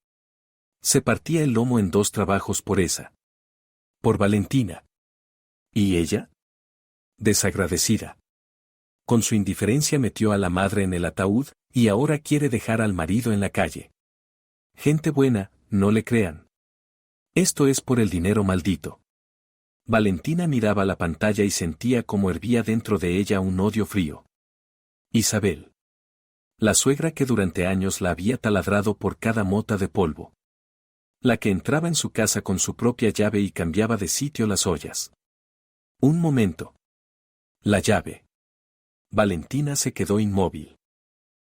S1: Se partía el lomo en 2 trabajos por esa. Por Valentina. ¿Y ella? Desagradecida. Con su indiferencia metió a la madre en el ataúd, y ahora quiere dejar al marido en la calle. Gente buena, no le crean. Esto es por el dinero maldito. Valentina miraba la pantalla y sentía como hervía dentro de ella un odio frío. Isabel. La suegra que durante años la había taladrado por cada mota de polvo. La que entraba en su casa con su propia llave y cambiaba de sitio las ollas. Un momento. La llave. Valentina se quedó inmóvil.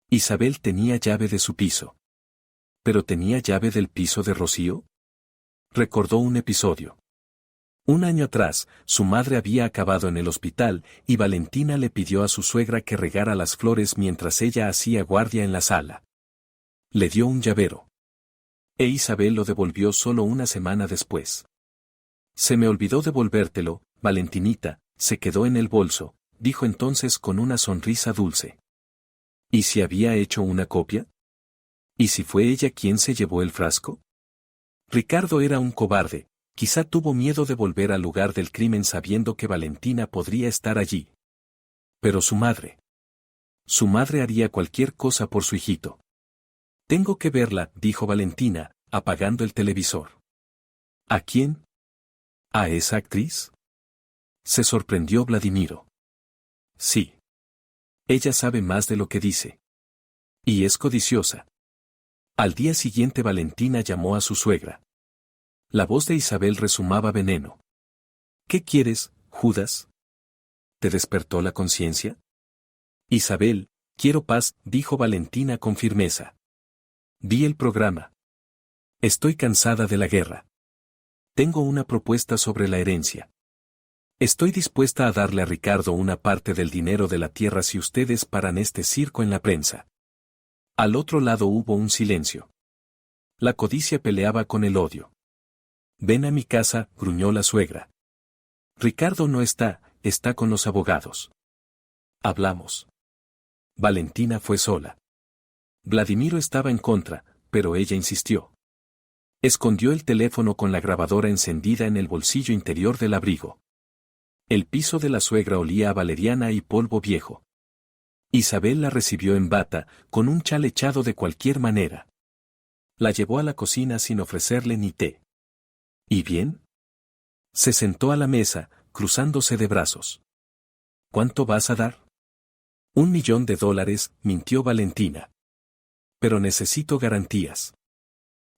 S1: Isabel tenía llave de su piso. ¿Pero tenía llave del piso de Rocío? Recordó un episodio. Un año atrás, su madre había acabado en el hospital y Valentina le pidió a su suegra que regara las flores mientras ella hacía guardia en la sala. Le dio un llavero. E Isabel lo devolvió solo una semana después. Se me olvidó devolvértelo, Valentinita, se quedó en el bolso, dijo entonces con una sonrisa dulce. ¿Y si había hecho una copia? ¿Y si fue ella quien se llevó el frasco? Ricardo era un cobarde, quizá tuvo miedo de volver al lugar del crimen sabiendo que Valentina podría estar allí. Pero su madre. Su madre haría cualquier cosa por su hijito. Tengo que verla, dijo Valentina, apagando el televisor. ¿A quién? ¿A esa actriz? Se sorprendió Vladimiro. Sí. Ella sabe más de lo que dice. Y es codiciosa. Al día siguiente Valentina llamó a su suegra. La voz de Isabel resumaba veneno. ¿Qué quieres, Judas? ¿Te despertó la conciencia? Isabel, quiero paz, dijo Valentina con firmeza. Vi el programa. Estoy cansada de la guerra. Tengo una propuesta sobre la herencia. Estoy dispuesta a darle a Ricardo una parte del dinero de la tierra si ustedes paran este circo en la prensa. Al otro lado hubo un silencio. La codicia peleaba con el odio. Ven a mi casa, gruñó la suegra. Ricardo no está, está con los abogados. Hablamos. Valentina fue sola. Vladimiro estaba en contra, pero ella insistió. Escondió el teléfono con la grabadora encendida en el bolsillo interior del abrigo. El piso de la suegra olía a valeriana y polvo viejo. Isabel la recibió en bata, con un chal echado de cualquier manera. La llevó a la cocina sin ofrecerle ni té. ¿Y bien? Se sentó a la mesa, cruzándose de brazos. ¿Cuánto vas a dar? $1.000.000, mintió Valentina. Pero necesito garantías.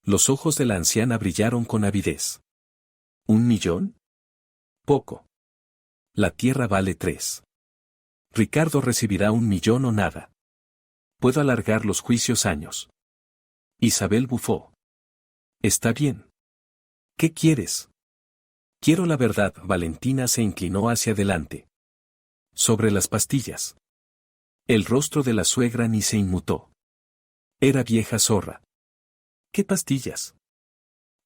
S1: Los ojos de la anciana brillaron con avidez. ¿1.000.000? Poco. La tierra vale 3. Ricardo recibirá 1.000.000 o nada. Puedo alargar los juicios años. Isabel bufó. Está bien. ¿Qué quieres? Quiero la verdad. Valentina se inclinó hacia adelante. Sobre las pastillas. El rostro de la suegra ni se inmutó. Era vieja zorra. ¿Qué pastillas?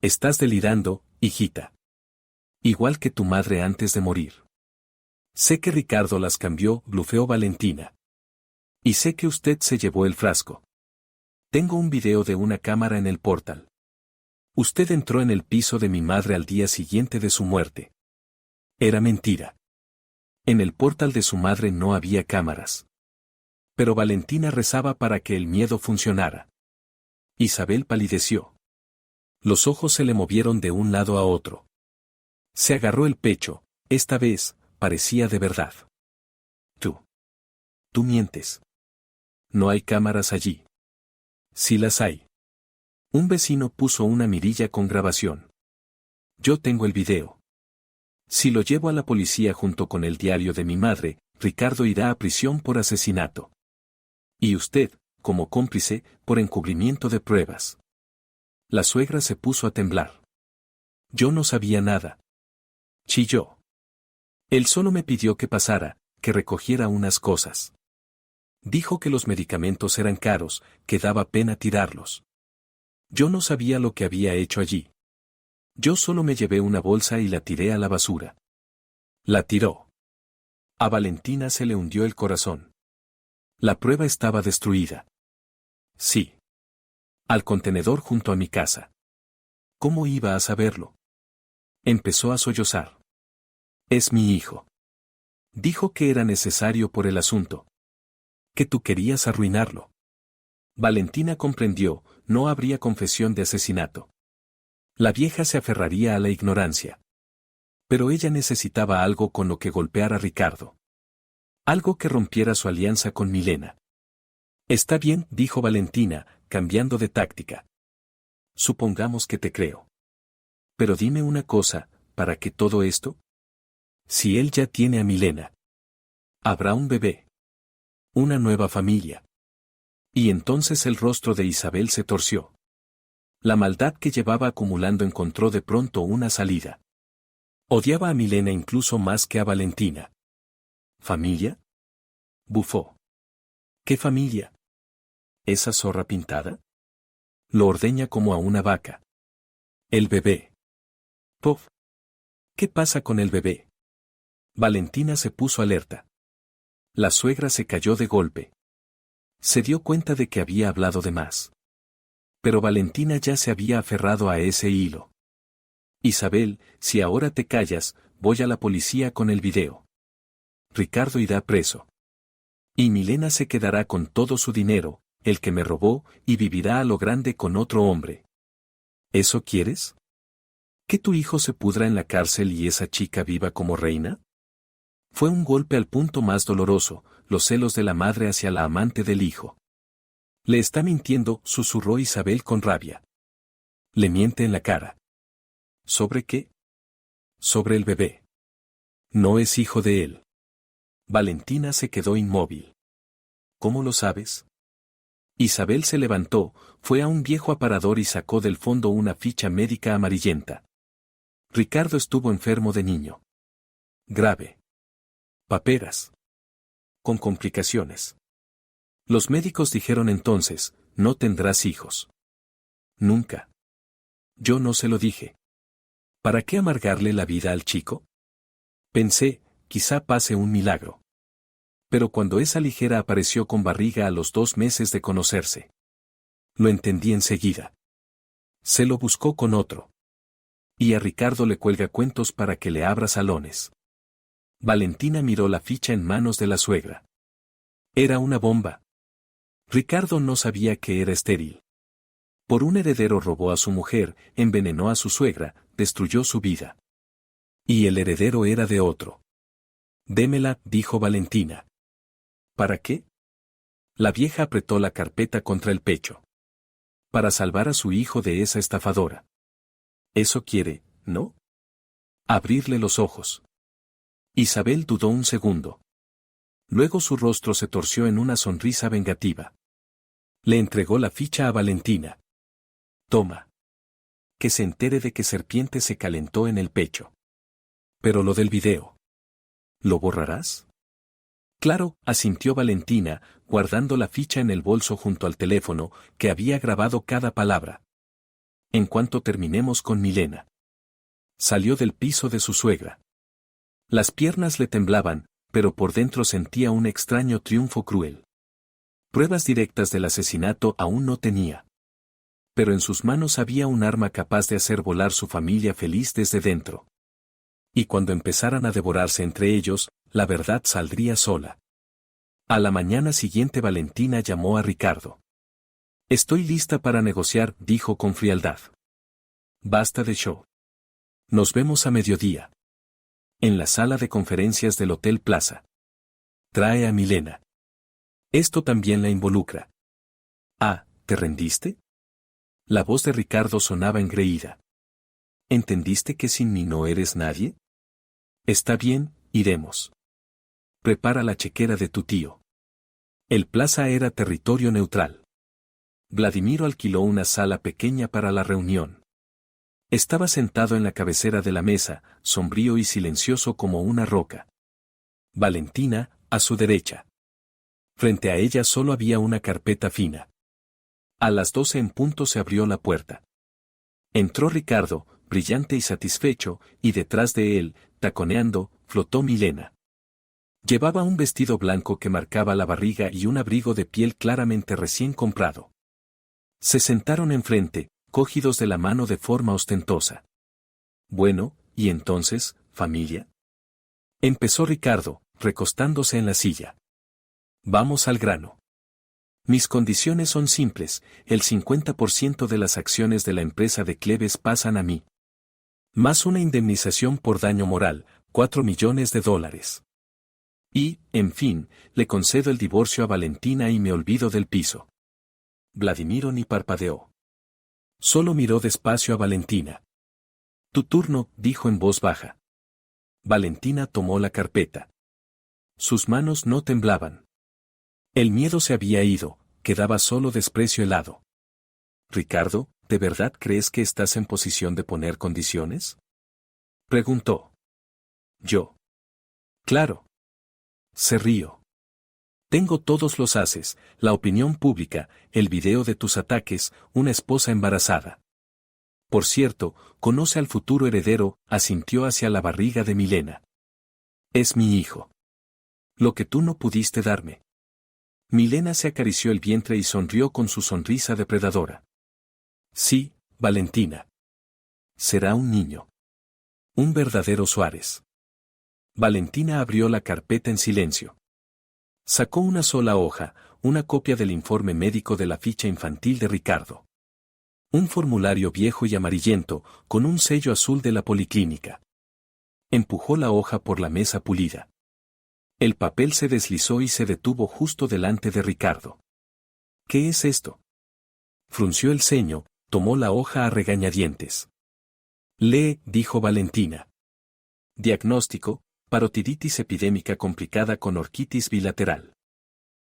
S1: Estás delirando, hijita. Igual que tu madre antes de morir. Sé que Ricardo las cambió, blufeó Valentina. Y sé que usted se llevó el frasco. Tengo un video de una cámara en el portal. Usted entró en el piso de mi madre al día siguiente de su muerte. Era mentira. En el portal de su madre no había cámaras. Pero Valentina rezaba para que el miedo funcionara. Isabel palideció. Los ojos se le movieron de un lado a otro. Se agarró el pecho, esta vez, parecía de verdad. Tú mientes. No hay cámaras allí. Sí las hay. Un vecino puso una mirilla con grabación. Yo tengo el video. Si lo llevo a la policía junto con el diario de mi madre, Ricardo irá a prisión por asesinato. Y usted, como cómplice, por encubrimiento de pruebas. La suegra se puso a temblar. Yo no sabía nada. Chilló. Él solo me pidió que pasara, que recogiera unas cosas. Dijo que los medicamentos eran caros, que daba pena tirarlos. Yo no sabía lo que había hecho allí. Yo solo me llevé una bolsa y la tiré a la basura. La tiró. A Valentina se le hundió el corazón. La prueba estaba destruida. Sí. Al contenedor junto a mi casa. ¿Cómo iba a saberlo? Empezó a sollozar. Es mi hijo. Dijo que era necesario por el asunto. Que tú querías arruinarlo. Valentina comprendió, no habría confesión de asesinato. La vieja se aferraría a la ignorancia. Pero ella necesitaba algo con lo que golpear a Ricardo. Algo que rompiera su alianza con Milena. Está bien, dijo Valentina, cambiando de táctica. Supongamos que te creo. Pero dime una cosa, ¿para qué todo esto? Si él ya tiene a Milena. Habrá un bebé. Una nueva familia. Y entonces el rostro de Isabel se torció. La maldad que llevaba acumulando encontró de pronto una salida. Odiaba a Milena incluso más que a Valentina. ¿Familia? Bufó. ¿Qué familia? ¿Esa zorra pintada? Lo ordeña como a una vaca. El bebé. Puff. ¿Qué pasa con el bebé? Valentina se puso alerta. La suegra se cayó de golpe. Se dio cuenta de que había hablado de más. Pero Valentina ya se había aferrado a ese hilo. Isabel, si ahora te callas, voy a la policía con el video. Ricardo irá preso. Y Milena se quedará con todo su dinero, el que me robó, y vivirá a lo grande con otro hombre. ¿Eso quieres? ¿Que tu hijo se pudra en la cárcel y esa chica viva como reina? Fue un golpe al punto más doloroso, los celos de la madre hacia la amante del hijo. Le está mintiendo, susurró Isabel con rabia. Le miente en la cara. ¿Sobre qué? Sobre el bebé. No es hijo de él. Valentina se quedó inmóvil. ¿Cómo lo sabes? Isabel se levantó, fue a un viejo aparador y sacó del fondo una ficha médica amarillenta. Ricardo estuvo enfermo de niño. Grave. Paperas. Con complicaciones. Los médicos dijeron entonces, no tendrás hijos. Nunca. Yo no se lo dije. ¿Para qué amargarle la vida al chico? Pensé, quizá pase un milagro. Pero cuando esa ligera apareció con barriga a los 2 meses de conocerse. Lo entendí enseguida. Se lo buscó con otro. Y a Ricardo le cuelga cuentos para que le abra salones. Valentina miró la ficha en manos de la suegra. Era una bomba. Ricardo no sabía que era estéril. Por un heredero robó a su mujer, envenenó a su suegra, destruyó su vida. Y el heredero era de otro. Démela, dijo Valentina. ¿Para qué? La vieja apretó la carpeta contra el pecho. Para salvar a su hijo de esa estafadora. Eso quiere, ¿no? Abrirle los ojos. Isabel dudó un segundo. Luego su rostro se torció en una sonrisa vengativa. Le entregó la ficha a Valentina. Toma. Que se entere de que Serpiente se calentó en el pecho. Pero lo del video. ¿Lo borrarás? Claro, asintió Valentina, guardando la ficha en el bolso junto al teléfono, que había grabado cada palabra. En cuanto terminemos con Milena. Salió del piso de su suegra. Las piernas le temblaban, pero por dentro sentía un extraño triunfo cruel. Pruebas directas del asesinato aún no tenía. Pero en sus manos había un arma capaz de hacer volar su familia feliz desde dentro. Y cuando empezaran a devorarse entre ellos, la verdad saldría sola. A la mañana siguiente Valentina llamó a Ricardo. Estoy lista para negociar, dijo con frialdad. Basta de show. Nos vemos a mediodía. En la sala de conferencias del Hotel Plaza. Trae a Milena. Esto también la involucra. Ah, ¿te rendiste? La voz de Ricardo sonaba engreída. ¿Entendiste que sin mí no eres nadie? Está bien, iremos. Prepara la chequera de tu tío. El plaza era territorio neutral. Vladimiro alquiló una sala pequeña para la reunión. Estaba sentado en la cabecera de la mesa, sombrío y silencioso como una roca. Valentina, a su derecha. Frente a ella solo había una carpeta fina. A las 12 en punto se abrió la puerta. Entró Ricardo, brillante y satisfecho, y detrás de él, taconeando, flotó Milena. Llevaba un vestido blanco que marcaba la barriga y un abrigo de piel claramente recién comprado. Se sentaron enfrente, cogidos de la mano de forma ostentosa. Bueno, ¿y entonces, familia? Empezó Ricardo, recostándose en la silla. Vamos al grano. Mis condiciones son simples, el 50% de las acciones de la empresa de Cleves pasan a mí. Más una indemnización por daño moral, $4 millones. Y, en fin, le concedo el divorcio a Valentina y me olvido del piso. Vladimiro ni parpadeó. Solo miró despacio a Valentina. Tu turno, dijo en voz baja. Valentina tomó la carpeta. Sus manos no temblaban. El miedo se había ido, quedaba solo desprecio helado. Ricardo, ¿de verdad crees que estás en posición de poner condiciones? Preguntó. Yo. Claro. Se rió. Tengo todos los haces, la opinión pública, el video de tus ataques, una esposa embarazada. Por cierto, conoce al futuro heredero, asintió hacia la barriga de Milena. Es mi hijo. Lo que tú no pudiste darme. Milena se acarició el vientre y sonrió con su sonrisa depredadora. Sí, Valentina. Será un niño. Un verdadero Suárez. Valentina abrió la carpeta en silencio. Sacó una sola hoja, una copia del informe médico de la ficha infantil de Ricardo. Un formulario viejo y amarillento, con un sello azul de la policlínica. Empujó la hoja por la mesa pulida. El papel se deslizó y se detuvo justo delante de Ricardo. ¿Qué es esto? Frunció el ceño, tomó la hoja a regañadientes. Lee, dijo Valentina. Diagnóstico: parotiditis epidémica complicada con orquitis bilateral.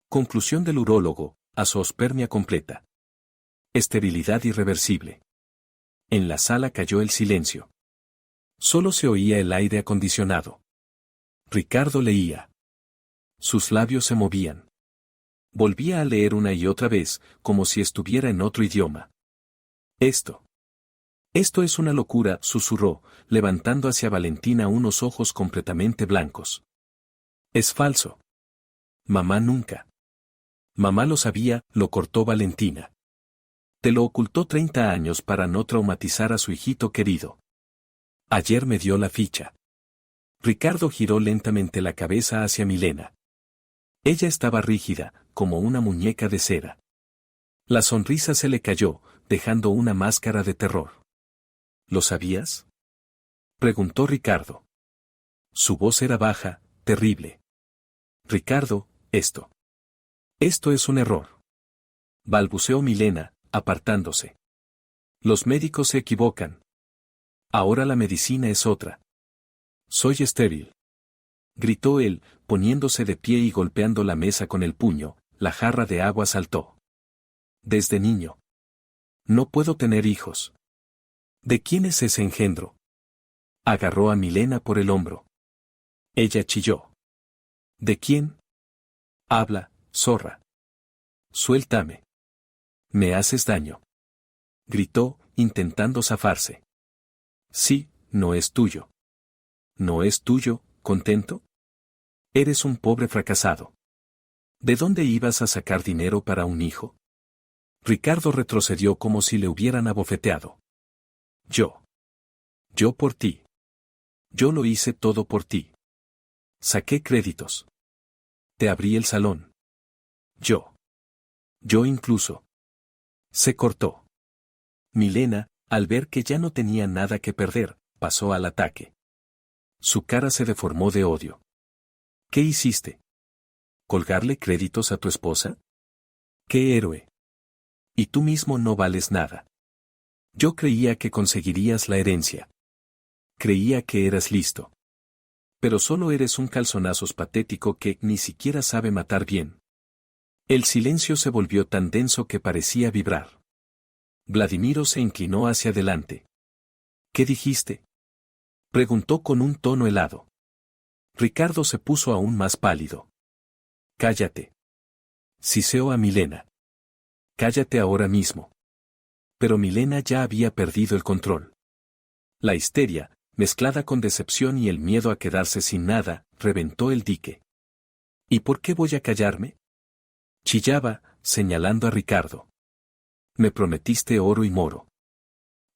S1: Conclusión del urólogo: azoospermia completa. Esterilidad irreversible. En la sala cayó el silencio. Solo se oía el aire acondicionado. Ricardo leía. Sus labios se movían. Volvía a leer una y otra vez, como si estuviera en otro idioma. Esto es una locura, susurró, levantando hacia Valentina unos ojos completamente blancos. Es falso. Mamá nunca. Mamá lo sabía, lo cortó Valentina. Te lo ocultó 30 años para no traumatizar a su hijito querido. Ayer me dio la ficha. Ricardo giró lentamente la cabeza hacia Milena. Ella estaba rígida, como una muñeca de cera. La sonrisa se le cayó, dejando una máscara de terror. ¿Lo sabías? Preguntó Ricardo. Su voz era baja, terrible. Ricardo, esto es un error. Balbuceó Milena, apartándose. Los médicos se equivocan. Ahora la medicina es otra. Soy estéril. Gritó él, poniéndose de pie y golpeando la mesa con el puño. La jarra de agua saltó. Desde niño. No puedo tener hijos. ¿De quién es ese engendro? Agarró a Milena por el hombro. Ella chilló. ¿De quién? Habla, zorra. Suéltame. Me haces daño. Gritó, intentando zafarse. Sí, no es tuyo. ¿No es tuyo, contento? Eres un pobre fracasado. ¿De dónde ibas a sacar dinero para un hijo? Ricardo retrocedió como si le hubieran abofeteado. Yo por ti. Yo lo hice todo por ti. Saqué créditos. Te abrí el salón. Yo incluso. Se cortó. Milena, al ver que ya no tenía nada que perder, pasó al ataque. Su cara se deformó de odio. ¿Qué hiciste? ¿Colgarle créditos a tu esposa? ¡Qué héroe! Y tú mismo no vales nada. Yo creía que conseguirías la herencia. Creía que eras listo. Pero solo eres un calzonazos patético que ni siquiera sabe matar bien. El silencio se volvió tan denso que parecía vibrar. Vladimiro se inclinó hacia adelante. ¿Qué dijiste? Preguntó con un tono helado. Ricardo se puso aún más pálido. Cállate. Siseó a Milena. Cállate ahora mismo. Pero Milena ya había perdido el control. La histeria, mezclada con decepción y el miedo a quedarse sin nada, reventó el dique. ¿Y por qué voy a callarme? Chillaba, señalando a Ricardo. Me prometiste oro y moro.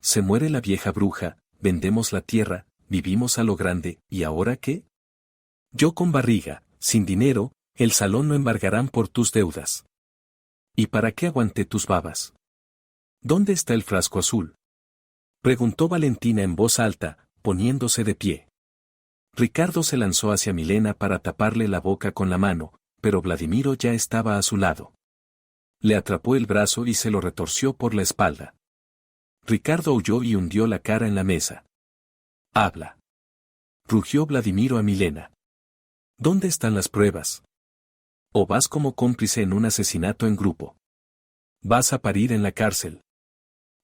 S1: Se muere la vieja bruja, vendemos la tierra, vivimos a lo grande, ¿y ahora qué? Yo con barriga, sin dinero, el salón no embargarán por tus deudas. ¿Y para qué aguanté tus babas? ¿Dónde está el frasco azul? Preguntó Valentina en voz alta, poniéndose de pie. Ricardo se lanzó hacia Milena para taparle la boca con la mano, pero Vladimiro ya estaba a su lado. Le atrapó el brazo y se lo retorció por la espalda. Ricardo huyó y hundió la cara en la mesa. Habla. Rugió Vladimiro a Milena. ¿Dónde están las pruebas? ¿O vas como cómplice en un asesinato en grupo? Vas a parir en la cárcel.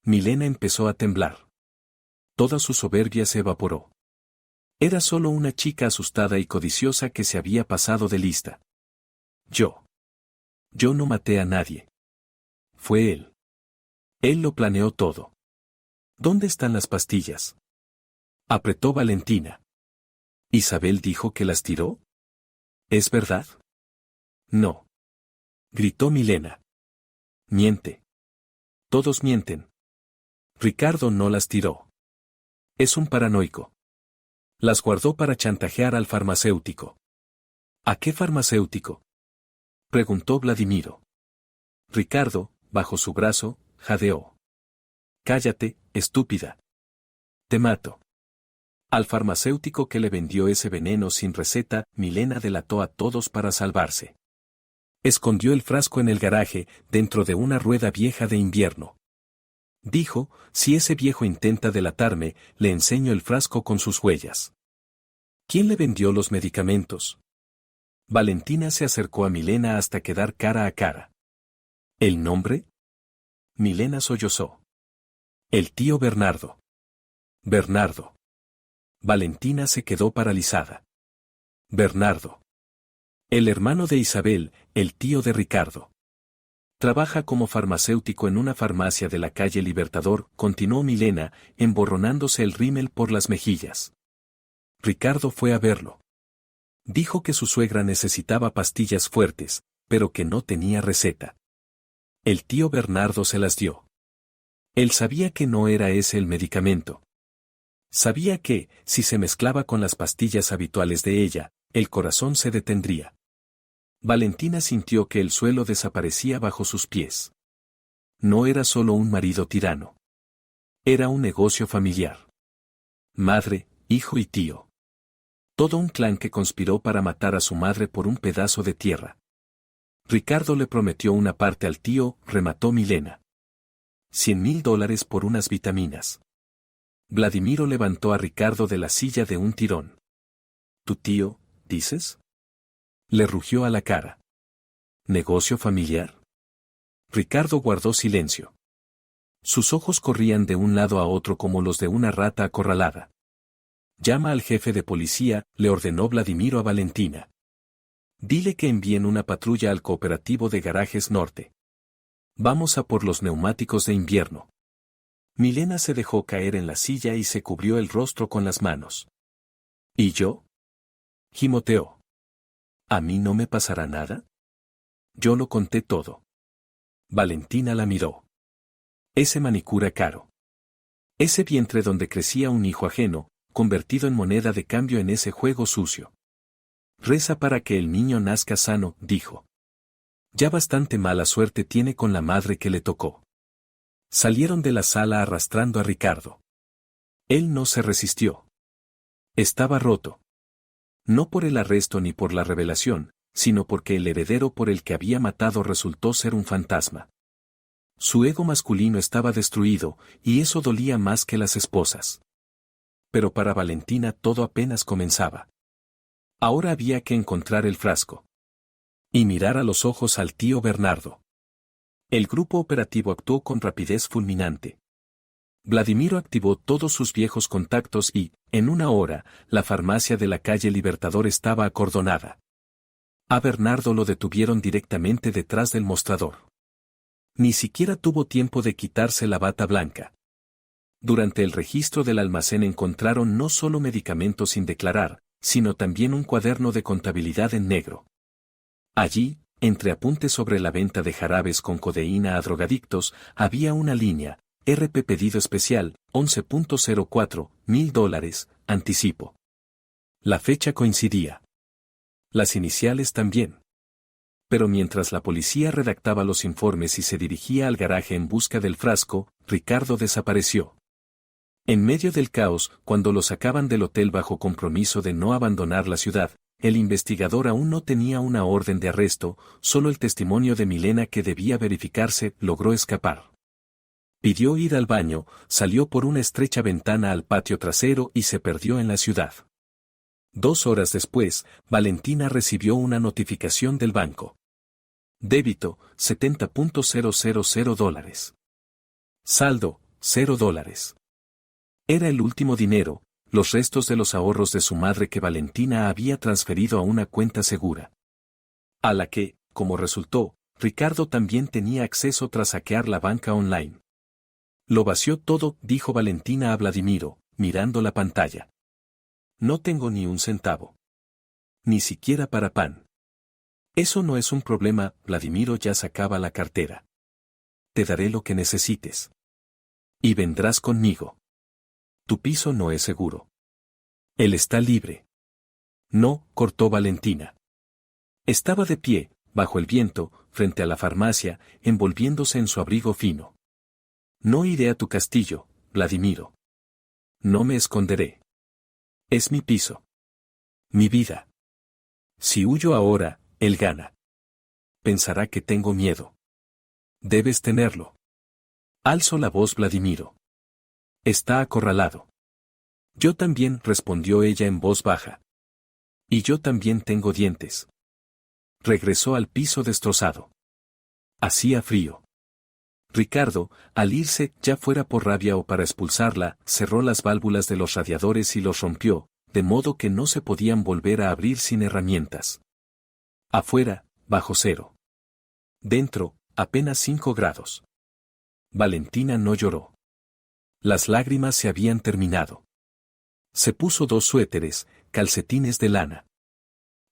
S1: Milena empezó a temblar. Toda su soberbia se evaporó. Era solo una chica asustada y codiciosa que se había pasado de lista. Yo no maté a nadie. Fue él. Él lo planeó todo. ¿Dónde están las pastillas? Apretó Valentina. ¿Isabel dijo que las tiró? ¿Es verdad? No. Gritó Milena. Miente. Todos mienten. Ricardo no las tiró. Es un paranoico. Las guardó para chantajear al farmacéutico. ¿A qué farmacéutico?, preguntó Vladimiro. Ricardo, bajo su brazo, jadeó. Cállate, estúpida. Te mato. Al farmacéutico que le vendió ese veneno sin receta, Milena delató a todos para salvarse. Escondió el frasco en el garaje, dentro de una rueda vieja de invierno. Dijo, si ese viejo intenta delatarme, le enseño el frasco con sus huellas. ¿Quién le vendió los medicamentos? Valentina se acercó a Milena hasta quedar cara a cara. ¿El nombre? Milena sollozó. El tío Bernardo. Bernardo. Valentina se quedó paralizada. Bernardo. El hermano de Isabel, el tío de Ricardo. Trabaja como farmacéutico en una farmacia de la calle Libertador, continuó Milena, emborronándose el rímel por las mejillas. Ricardo fue a verlo. Dijo que su suegra necesitaba pastillas fuertes, pero que no tenía receta. El tío Bernardo se las dio. Él sabía que no era ese el medicamento. Sabía que, si se mezclaba con las pastillas habituales de ella, el corazón se detendría. Valentina sintió que el suelo desaparecía bajo sus pies. No era solo un marido tirano. Era un negocio familiar. Madre, hijo y tío. Todo un clan que conspiró para matar a su madre por un pedazo de tierra. Ricardo le prometió una parte al tío, remató Milena. $100,000 por unas vitaminas. Vladimiro levantó a Ricardo de la silla de un tirón. ¿Tu tío, dices? Le rugió a la cara. ¿Negocio familiar? Ricardo guardó silencio. Sus ojos corrían de un lado a otro como los de una rata acorralada. Llama al jefe de policía, le ordenó Vladimiro a Valentina. Dile que envíen una patrulla al cooperativo de Garajes Norte. Vamos a por los neumáticos de invierno. Milena se dejó caer en la silla y se cubrió el rostro con las manos. ¿Y yo? Gimoteó. ¿A mí no me pasará nada? Yo lo conté todo. Valentina la miró. Ese manicura caro. Ese vientre donde crecía un hijo ajeno, convertido en moneda de cambio en ese juego sucio. Reza para que el niño nazca sano, dijo. Ya bastante mala suerte tiene con la madre que le tocó. Salieron de la sala arrastrando a Ricardo. Él no se resistió. Estaba roto. No por el arresto ni por la revelación, sino porque el heredero por el que había matado resultó ser un fantasma. Su ego masculino estaba destruido, y eso dolía más que las esposas. Pero para Valentina todo apenas comenzaba. Ahora había que encontrar el frasco. Y mirar a los ojos al tío Bernardo. El grupo operativo actuó con rapidez fulminante. Vladimiro activó todos sus viejos contactos y, en una hora, la farmacia de la calle Libertador estaba acordonada. A Bernardo lo detuvieron directamente detrás del mostrador. Ni siquiera tuvo tiempo de quitarse la bata blanca. Durante el registro del almacén encontraron no solo medicamentos sin declarar, sino también un cuaderno de contabilidad en negro. Allí, entre apuntes sobre la venta de jarabes con codeína a drogadictos, había una línea, RP pedido especial, $11.04 mil, anticipo. La fecha coincidía. Las iniciales también. Pero mientras la policía redactaba los informes y se dirigía al garaje en busca del frasco, Ricardo desapareció. En medio del caos, cuando lo sacaban del hotel bajo compromiso de no abandonar la ciudad, el investigador aún no tenía una orden de arresto, solo el testimonio de Milena que debía verificarse, logró escapar. Pidió ir al baño, salió por una estrecha ventana al patio trasero y se perdió en la ciudad. 2 horas después, Valentina recibió una notificación del banco. Débito, $70.000. Saldo, $0. Era el último dinero, los restos de los ahorros de su madre que Valentina había transferido a una cuenta segura. A la que, como resultó, Ricardo también tenía acceso tras hackear la banca online. Lo vació todo, dijo Valentina a Vladimiro, mirando la pantalla. No tengo ni un centavo. Ni siquiera para pan. Eso no es un problema, Vladimiro ya sacaba la cartera. Te daré lo que necesites. Y vendrás conmigo. Tu piso no es seguro. Él está libre. No, cortó Valentina. Estaba de pie, bajo el viento, frente a la farmacia, envolviéndose en su abrigo fino. No iré a tu castillo, Vladimiro. No me esconderé. Es mi piso. Mi vida. Si huyo ahora, él gana. Pensará que tengo miedo. Debes tenerlo. Alzó la voz Vladimiro. Está acorralado. Yo también, respondió ella en voz baja. Y yo también tengo dientes. Regresó al piso destrozado. Hacía frío. Ricardo, al irse, ya fuera por rabia o para expulsarla, cerró las válvulas de los radiadores y los rompió, de modo que no se podían volver a abrir sin herramientas. Afuera, bajo cero. Dentro, apenas 5 grados. Valentina no lloró. Las lágrimas se habían terminado. Se puso 2 suéteres, calcetines de lana.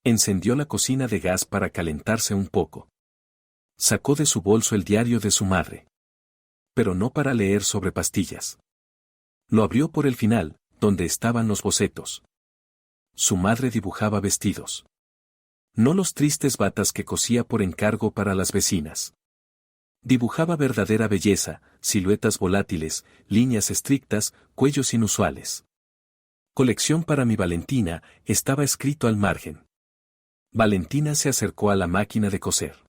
S1: Encendió la cocina de gas para calentarse un poco. Sacó de su bolso el diario de su madre. Pero no para leer sobre pastillas. Lo abrió por el final, donde estaban los bocetos. Su madre dibujaba vestidos. No los tristes batas que cosía por encargo para las vecinas. Dibujaba verdadera belleza, siluetas volátiles, líneas estrictas, cuellos inusuales. Colección para mi Valentina, estaba escrito al margen. Valentina se acercó a la máquina de coser.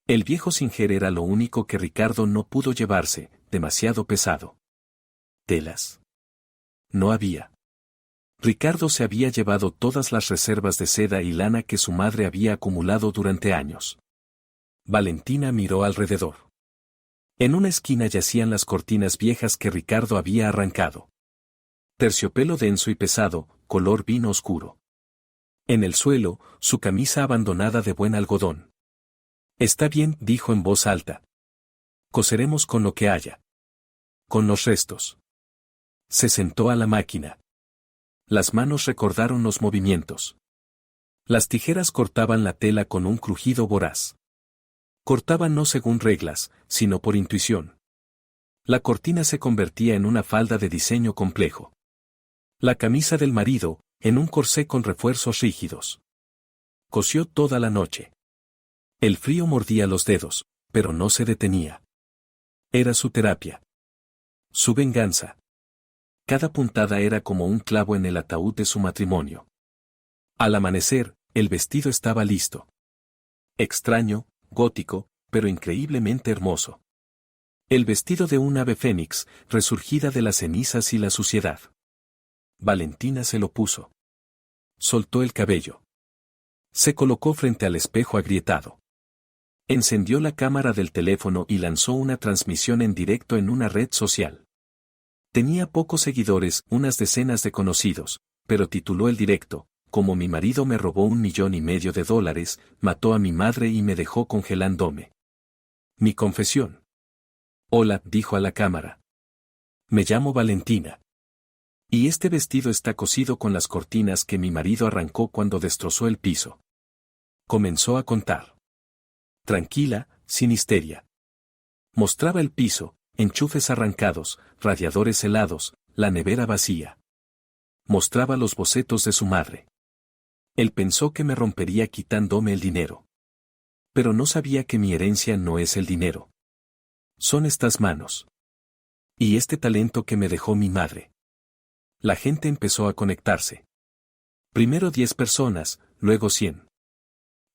S1: El viejo Singer era lo único que Ricardo no pudo llevarse, demasiado pesado. Telas. No había. Ricardo se había llevado todas las reservas de seda y lana que su madre había acumulado durante años. Valentina miró alrededor. En una esquina yacían las cortinas viejas que Ricardo había arrancado. Terciopelo denso y pesado, color vino oscuro. En el suelo, su camisa abandonada de buen algodón. Está bien, dijo en voz alta. Coseremos con lo que haya. Con los restos. Se sentó a la máquina. Las manos recordaron los movimientos. Las tijeras cortaban la tela con un crujido voraz. Cortaban no según reglas, sino por intuición. La cortina se convertía en una falda de diseño complejo. La camisa del marido, en un corsé con refuerzos rígidos. Cosió toda la noche. El frío mordía los dedos, pero no se detenía. Era su terapia. Su venganza. Cada puntada era como un clavo en el ataúd de su matrimonio. Al amanecer, el vestido estaba listo. Extraño, gótico, pero increíblemente hermoso. El vestido de un ave fénix, resurgida de las cenizas y la suciedad. Valentina se lo puso. Soltó el cabello. Se colocó frente al espejo agrietado. Encendió la cámara del teléfono y lanzó una transmisión en directo en una red social. Tenía pocos seguidores, unas decenas de conocidos, pero tituló el directo, como mi marido me robó $1,500,000, mató a mi madre y me dejó congelándome. Mi confesión. Hola, dijo a la cámara. Me llamo Valentina. Y este vestido está cosido con las cortinas que mi marido arrancó cuando destrozó el piso. Comenzó a contar. Tranquila, sin histeria. Mostraba el piso, enchufes arrancados, radiadores helados, la nevera vacía. Mostraba los bocetos de su madre. Él pensó que me rompería quitándome el dinero. Pero no sabía que mi herencia no es el dinero. Son estas manos. Y este talento que me dejó mi madre. La gente empezó a conectarse. Primero 10 personas, luego 100.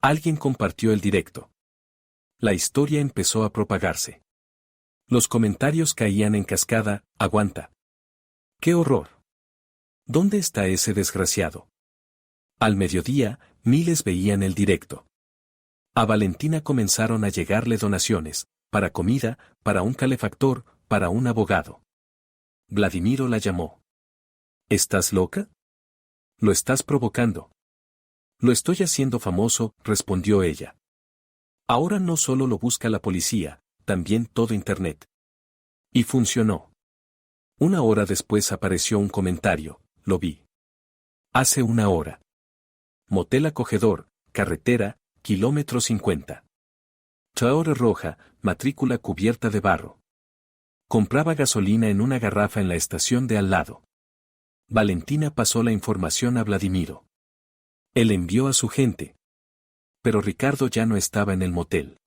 S1: Alguien compartió el directo. La historia empezó a propagarse. Los comentarios caían en cascada, aguanta. ¡Qué horror! ¿Dónde está ese desgraciado? Al mediodía, miles veían el directo. A Valentina comenzaron a llegarle donaciones, para comida, para un calefactor, para un abogado. Vladimiro la llamó. ¿Estás loca? Lo estás provocando. Lo estoy haciendo famoso, respondió ella. Ahora no solo lo busca la policía, también todo Internet. Y funcionó. 1 hora después apareció un comentario, lo vi. Hace 1 hora. Motel acogedor, carretera, kilómetro 50. Traore roja, matrícula cubierta de barro. Compraba gasolina en una garrafa en la estación de al lado. Valentina pasó la información a Vladimiro. Él envió a su gente. Pero Ricardo ya no estaba en el motel.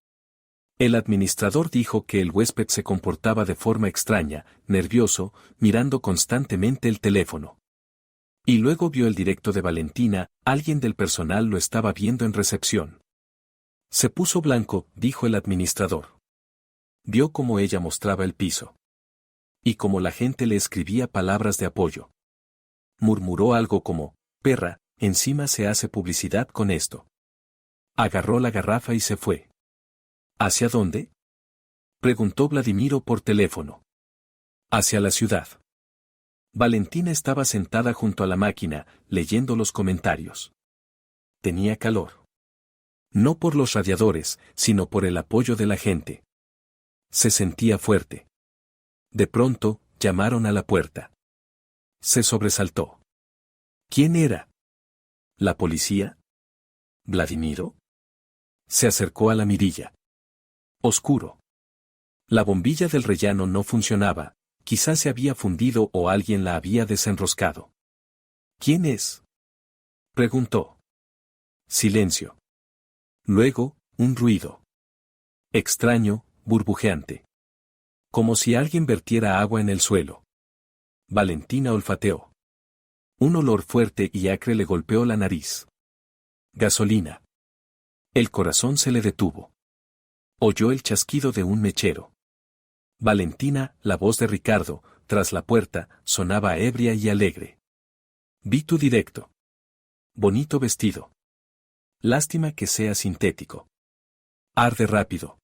S1: El administrador dijo que el huésped se comportaba de forma extraña, nervioso, mirando constantemente el teléfono. Y luego vio el directo de Valentina, alguien del personal lo estaba viendo en recepción. Se puso blanco, dijo el administrador. Vio cómo ella mostraba el piso. Y cómo la gente le escribía palabras de apoyo. Murmuró algo como, perra, encima se hace publicidad con esto. Agarró la garrafa y se fue. ¿Hacia dónde? Preguntó Vladimiro por teléfono. Hacia la ciudad. Valentina estaba sentada junto a la máquina, leyendo los comentarios. Tenía calor. No por los radiadores, sino por el apoyo de la gente. Se sentía fuerte. De pronto, llamaron a la puerta. Se sobresaltó. ¿Quién era? ¿La policía? ¿Vladimiro? Se acercó a la mirilla. Oscuro. La bombilla del rellano no funcionaba, quizás se había fundido o alguien la había desenroscado. ¿Quién es? Preguntó. Silencio. Luego, un ruido. Extraño, burbujeante. Como si alguien vertiera agua en el suelo. Valentina olfateó. Un olor fuerte y acre le golpeó la nariz. Gasolina. El corazón se le detuvo. Oyó el chasquido de un mechero. Valentina, la voz de Ricardo, tras la puerta, sonaba ebria y alegre. Vi tu directo. Bonito vestido. Lástima que sea sintético. Arde rápido.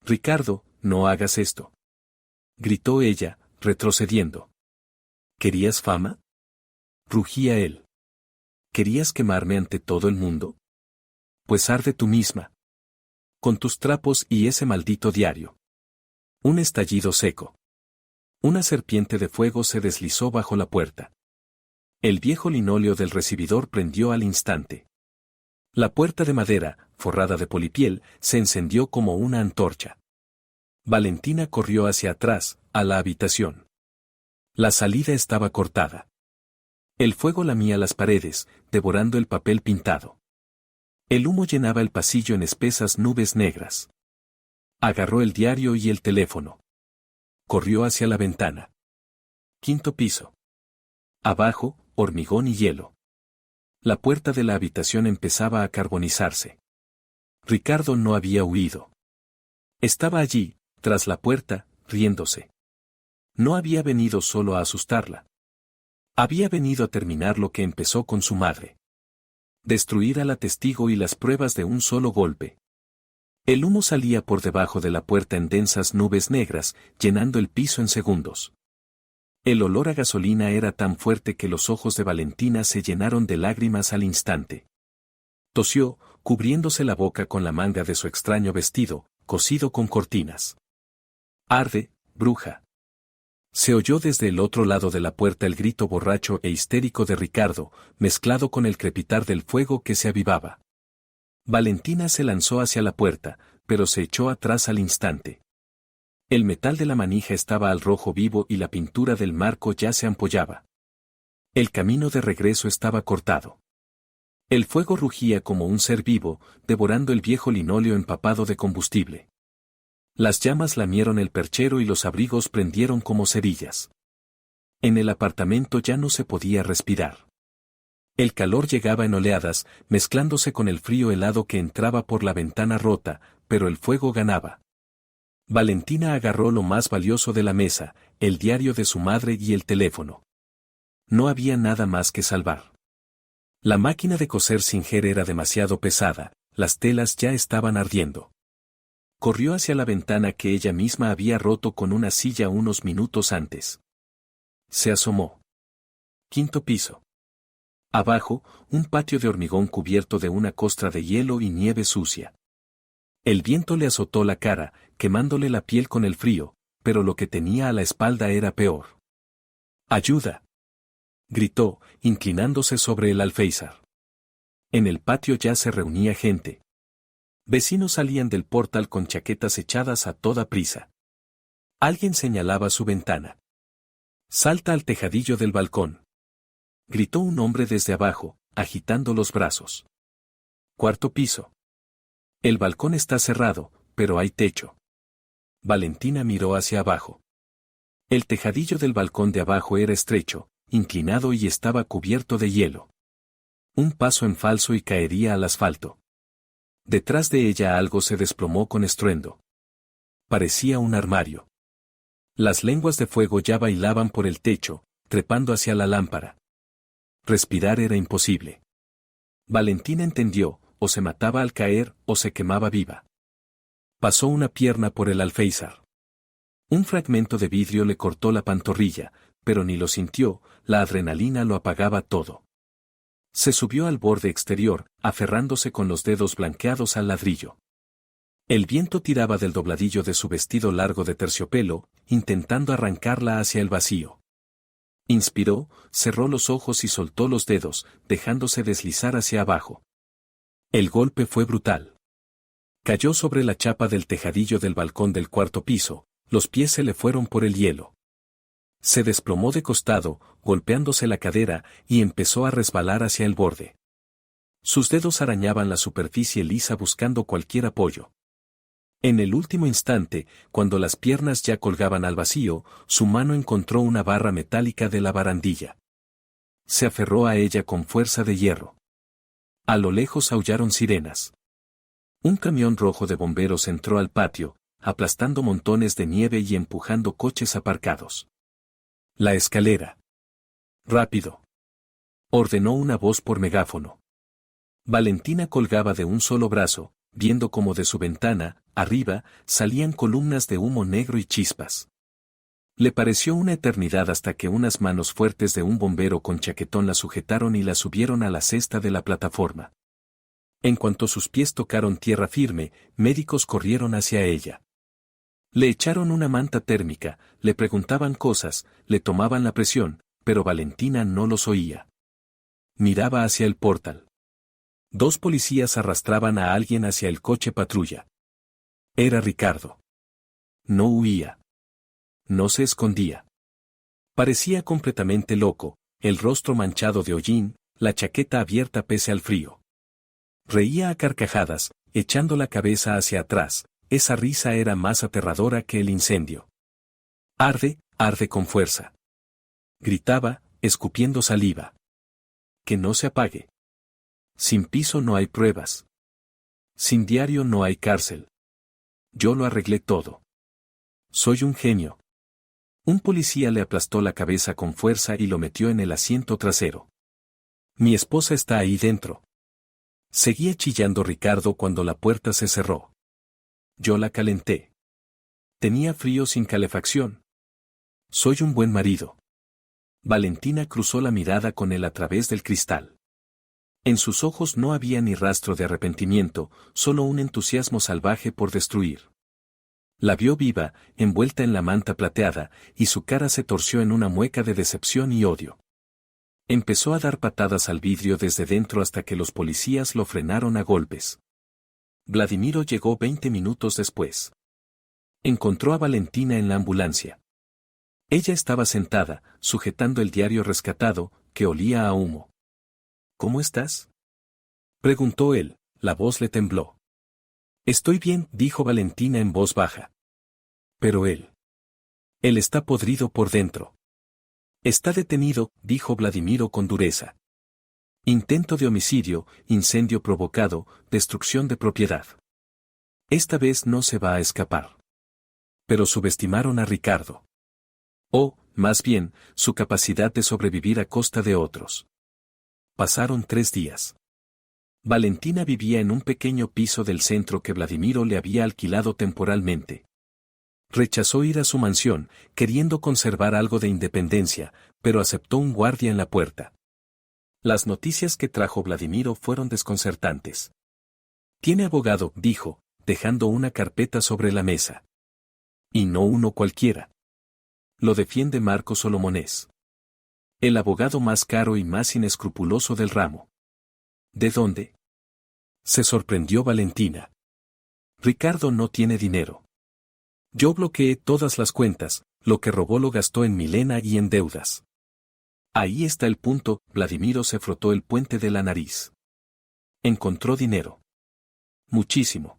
S1: Ricardo, no hagas esto. Gritó ella, retrocediendo. ¿Querías fama? Rugía él. ¿Querías quemarme ante todo el mundo? Pues arde tú misma. Con tus trapos y ese maldito diario. Un estallido seco. Una serpiente de fuego se deslizó bajo la puerta. El viejo linóleo del recibidor prendió al instante. La puerta de madera, forrada de polipiel, se encendió como una antorcha. Valentina corrió hacia atrás, a la habitación. La salida estaba cortada. El fuego lamía las paredes, devorando el papel pintado. El humo llenaba el pasillo en espesas nubes negras. Agarró el diario y el teléfono. Corrió hacia la ventana. Quinto piso. Abajo, hormigón y hielo. La puerta de la habitación empezaba a carbonizarse. Ricardo no había huido. Estaba allí, tras la puerta, riéndose. No había venido solo a asustarla. Había venido a terminar lo que empezó con su madre. Destruir a la testigo y las pruebas de un solo golpe. El humo salía por debajo de la puerta en densas nubes negras, llenando el piso en segundos. El olor a gasolina era tan fuerte que los ojos de Valentina se llenaron de lágrimas al instante. Tosió, cubriéndose la boca con la manga de su extraño vestido, cosido con cortinas. Arde, bruja. Se oyó desde el otro lado de la puerta el grito borracho e histérico de Ricardo, mezclado con el crepitar del fuego que se avivaba. Valentina se lanzó hacia la puerta, pero se echó atrás al instante. El metal de la manija estaba al rojo vivo y la pintura del marco ya se ampollaba. El camino de regreso estaba cortado. El fuego rugía como un ser vivo, devorando el viejo linóleo empapado de combustible. Las llamas lamieron el perchero y los abrigos prendieron como cerillas. En el apartamento ya no se podía respirar. El calor llegaba en oleadas, mezclándose con el frío helado que entraba por la ventana rota, pero el fuego ganaba. Valentina agarró lo más valioso de la mesa, el diario de su madre y el teléfono. No había nada más que salvar. La máquina de coser Singer era demasiado pesada, las telas ya estaban ardiendo. Corrió hacia la ventana que ella misma había roto con una silla unos minutos antes. Se asomó. Quinto piso. Abajo, un patio de hormigón cubierto de una costra de hielo y nieve sucia. El viento le azotó la cara, quemándole la piel con el frío, pero lo que tenía a la espalda era peor. ¡Ayuda!, gritó, inclinándose sobre el alféizar. En el patio ya se reunía gente. Vecinos salían del portal con chaquetas echadas a toda prisa. Alguien señalaba su ventana. Salta al tejadillo del balcón. Gritó un hombre desde abajo, agitando los brazos. Cuarto piso. El balcón está cerrado, pero hay techo. Valentina miró hacia abajo. El tejadillo del balcón de abajo era estrecho, inclinado y estaba cubierto de hielo. Un paso en falso y caería al asfalto. Detrás de ella algo se desplomó con estruendo. Parecía un armario. Las lenguas de fuego ya bailaban por el techo, trepando hacia la lámpara. Respirar era imposible. Valentina entendió, o se mataba al caer o se quemaba viva. Pasó una pierna por el alféizar. Un fragmento de vidrio le cortó la pantorrilla, pero ni lo sintió, la adrenalina lo apagaba todo. Se subió al borde exterior, aferrándose con los dedos blanqueados al ladrillo. El viento tiraba del dobladillo de su vestido largo de terciopelo, intentando arrancarla hacia el vacío. Inspiró, cerró los ojos y soltó los dedos, dejándose deslizar hacia abajo. El golpe fue brutal. Cayó sobre la chapa del tejadillo del balcón del cuarto piso, los pies se le fueron por el hielo. Se desplomó de costado, golpeándose la cadera, y empezó a resbalar hacia el borde. Sus dedos arañaban la superficie lisa buscando cualquier apoyo. En el último instante, cuando las piernas ya colgaban al vacío, su mano encontró una barra metálica de la barandilla. Se aferró a ella con fuerza de hierro. A lo lejos aullaron sirenas. Un camión rojo de bomberos entró al patio, aplastando montones de nieve y empujando coches aparcados. La escalera. Rápido. Ordenó una voz por megáfono. Valentina colgaba de un solo brazo, viendo cómo de su ventana, arriba, salían columnas de humo negro y chispas. Le pareció una eternidad hasta que unas manos fuertes de un bombero con chaquetón la sujetaron y la subieron a la cesta de la plataforma. En cuanto sus pies tocaron tierra firme, médicos corrieron hacia ella. Le echaron una manta térmica, le preguntaban cosas, le tomaban la presión, pero Valentina no los oía. Miraba hacia el portal. 2 policías arrastraban a alguien hacia el coche patrulla. Era Ricardo. No huía. No se escondía. Parecía completamente loco, el rostro manchado de hollín, la chaqueta abierta pese al frío. Reía a carcajadas, echando la cabeza hacia atrás. Esa risa era más aterradora que el incendio. Arde, arde con fuerza. Gritaba, escupiendo saliva. Que no se apague. Sin piso no hay pruebas. Sin diario no hay cárcel. Yo lo arreglé todo. Soy un genio. Un policía le aplastó la cabeza con fuerza y lo metió en el asiento trasero. Mi esposa está ahí dentro. Seguía chillando Ricardo cuando la puerta se cerró. Yo la calenté. Tenía frío sin calefacción. Soy un buen marido. Valentina cruzó la mirada con él a través del cristal. En sus ojos no había ni rastro de arrepentimiento, solo un entusiasmo salvaje por destruir. La vio viva, envuelta en la manta plateada, y su cara se torció en una mueca de decepción y odio. Empezó a dar patadas al vidrio desde dentro hasta que los policías lo frenaron a golpes. Vladimiro llegó 20 minutos después. Encontró a Valentina en la ambulancia. Ella estaba sentada, sujetando el diario rescatado, que olía a humo. ¿Cómo estás?, preguntó él, la voz le tembló. Estoy bien, dijo Valentina en voz baja. Pero él está podrido por dentro. Está detenido, dijo Vladimiro con dureza. Intento de homicidio, incendio provocado, destrucción de propiedad. Esta vez no se va a escapar. Pero subestimaron a Ricardo. O, más bien, su capacidad de sobrevivir a costa de otros. Pasaron 3 días. Valentina vivía en un pequeño piso del centro que Vladimiro le había alquilado temporalmente. Rechazó ir a su mansión, queriendo conservar algo de independencia, pero aceptó un guardia en la puerta. Las noticias que trajo Vladimiro fueron desconcertantes. Tiene abogado, dijo, dejando una carpeta sobre la mesa. Y no uno cualquiera. Lo defiende Marco Solomonés. El abogado más caro y más inescrupuloso del ramo. ¿De dónde?, se sorprendió Valentina. Ricardo no tiene dinero. Yo bloqueé todas las cuentas, lo que robó lo gastó en Milena y en deudas. Ahí está el punto, Vladimiro se frotó el puente de la nariz. Encontró dinero. Muchísimo.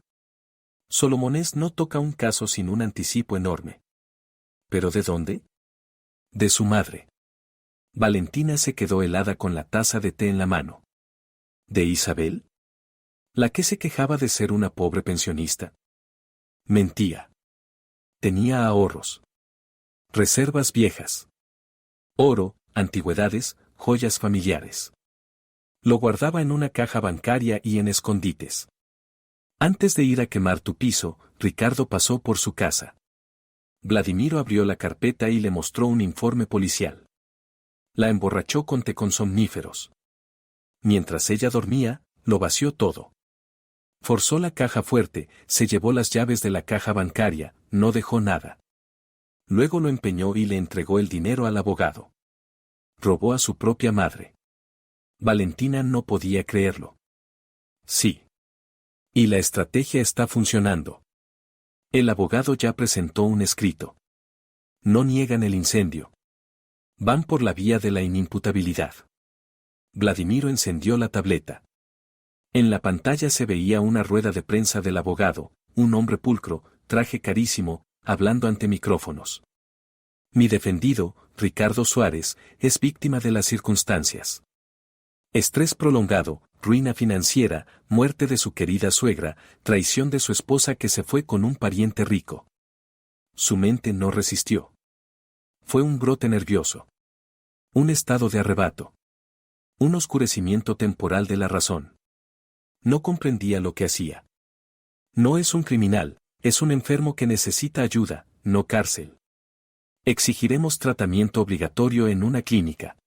S1: Solomonés no toca un caso sin un anticipo enorme. ¿Pero de dónde? De su madre. Valentina se quedó helada con la taza de té en la mano. ¿De Isabel? ¿La que se quejaba de ser una pobre pensionista? Mentía. Tenía ahorros. Reservas viejas. Oro, antigüedades, joyas familiares. Lo guardaba en una caja bancaria y en escondites. Antes de ir a quemar tu piso, Ricardo pasó por su casa. Vladimiro abrió la carpeta y le mostró un informe policial. La emborrachó con té con somníferos. Mientras ella dormía, lo vació todo. Forzó la caja fuerte, se llevó las llaves de la caja bancaria, no dejó nada. Luego lo empeñó y le entregó el dinero al abogado. Robó a su propia madre. Valentina no podía creerlo. Sí. Y la estrategia está funcionando. El abogado ya presentó un escrito. No niegan el incendio. Van por la vía de la inimputabilidad. Vladimiro encendió la tableta. En la pantalla se veía una rueda de prensa del abogado, un hombre pulcro, traje carísimo, hablando ante micrófonos. Mi defendido, Ricardo Suárez, es víctima de las circunstancias. Estrés prolongado, ruina financiera, muerte de su querida suegra, traición de su esposa que se fue con un pariente rico. Su mente no resistió. Fue un brote nervioso. Un estado de arrebato. Un oscurecimiento temporal de la razón. No comprendía lo que hacía. No es un criminal, es un enfermo que necesita ayuda, no cárcel. Exigiremos tratamiento obligatorio en una clínica.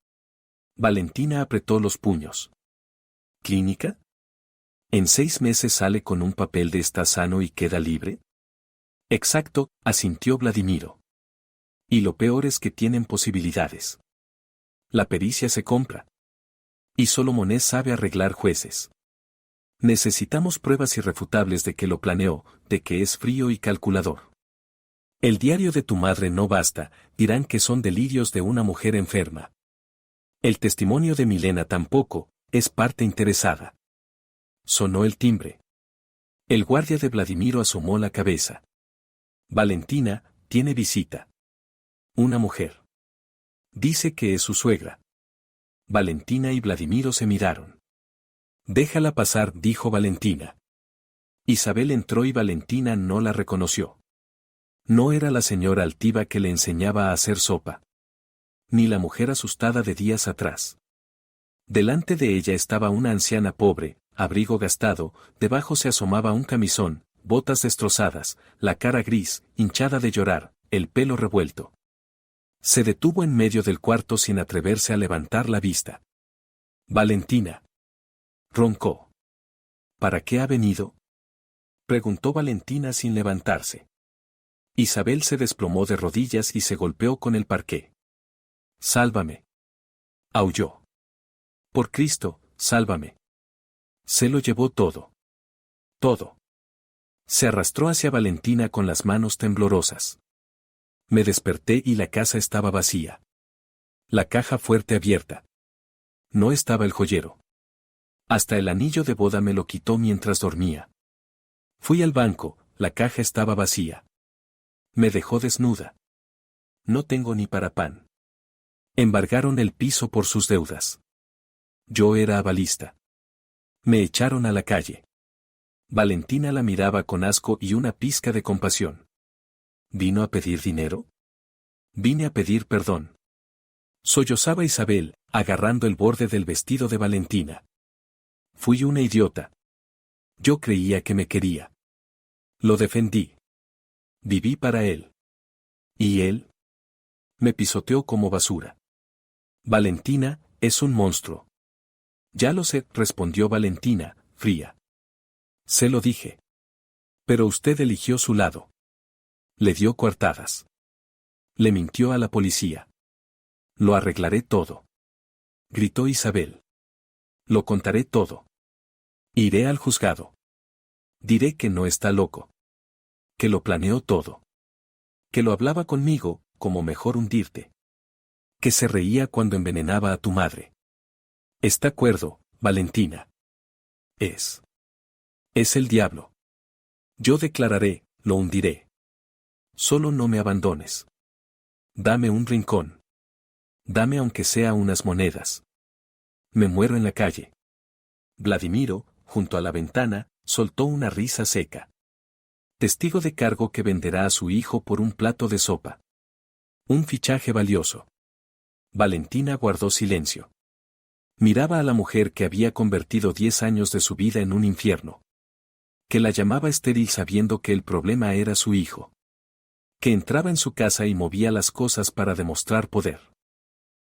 S1: Valentina apretó los puños. ¿Clínica? ¿En 6 meses sale con un papel de está sano y queda libre? Exacto, asintió Vladimiro. Y lo peor es que tienen posibilidades. La pericia se compra. Y Solomonés sabe arreglar jueces. Necesitamos pruebas irrefutables de que lo planeó, de que es frío y calculador. El diario de tu madre no basta, dirán que son delirios de una mujer enferma. El testimonio de Milena tampoco, es parte interesada. Sonó el timbre. El guardia de Vladimiro asomó la cabeza. Valentina, tiene visita. Una mujer. Dice que es su suegra. Valentina y Vladimiro se miraron. Déjala pasar, dijo Valentina. Isabel entró y Valentina no la reconoció. No era la señora altiva que le enseñaba a hacer sopa. Ni la mujer asustada de días atrás. Delante de ella estaba una anciana pobre, abrigo gastado, debajo se asomaba un camisón, botas destrozadas, la cara gris, hinchada de llorar, el pelo revuelto. Se detuvo en medio del cuarto sin atreverse a levantar la vista. Valentina. Roncó. ¿Para qué ha venido? Preguntó Valentina sin levantarse. Isabel se desplomó de rodillas y se golpeó con el parqué. Sálvame. Aulló. Por Cristo, sálvame. Se lo llevó todo. Todo. Se arrastró hacia Valentina con las manos temblorosas. Me desperté y la casa estaba vacía. La caja fuerte abierta. No estaba el joyero. Hasta el anillo de boda me lo quitó mientras dormía. Fui al banco, la caja estaba vacía. Me dejó desnuda. No tengo ni para pan. Embargaron el piso por sus deudas. Yo era avalista. Me echaron a la calle. Valentina la miraba con asco y una pizca de compasión. ¿Vino a pedir dinero? Vine a pedir perdón. Sollozaba Isabel, agarrando el borde del vestido de Valentina. Fui una idiota. Yo creía que me quería. Lo defendí. Viví para él. ¿Y él? Me pisoteó como basura. Valentina, es un monstruo. Ya lo sé, respondió Valentina, fría. Se lo dije. Pero usted eligió su lado. Le dio coartadas. Le mintió a la policía. Lo arreglaré todo. Gritó Isabel. Lo contaré todo. Iré al juzgado. Diré que no está loco. Que lo planeó todo. Que lo hablaba conmigo, como mejor hundirte. Que se reía cuando envenenaba a tu madre. Está cuerdo, Valentina. Es el diablo. Yo declararé, lo hundiré. Solo no me abandones. Dame un rincón. Dame aunque sea unas monedas. Me muero en la calle. Vladimiro, junto a la ventana, soltó una risa seca. Testigo de cargo que venderá a su hijo por un plato de sopa. Un fichaje valioso. Valentina guardó silencio. Miraba a la mujer que había convertido 10 años de su vida en un infierno. Que la llamaba estéril sabiendo que el problema era su hijo. Que entraba en su casa y movía las cosas para demostrar poder.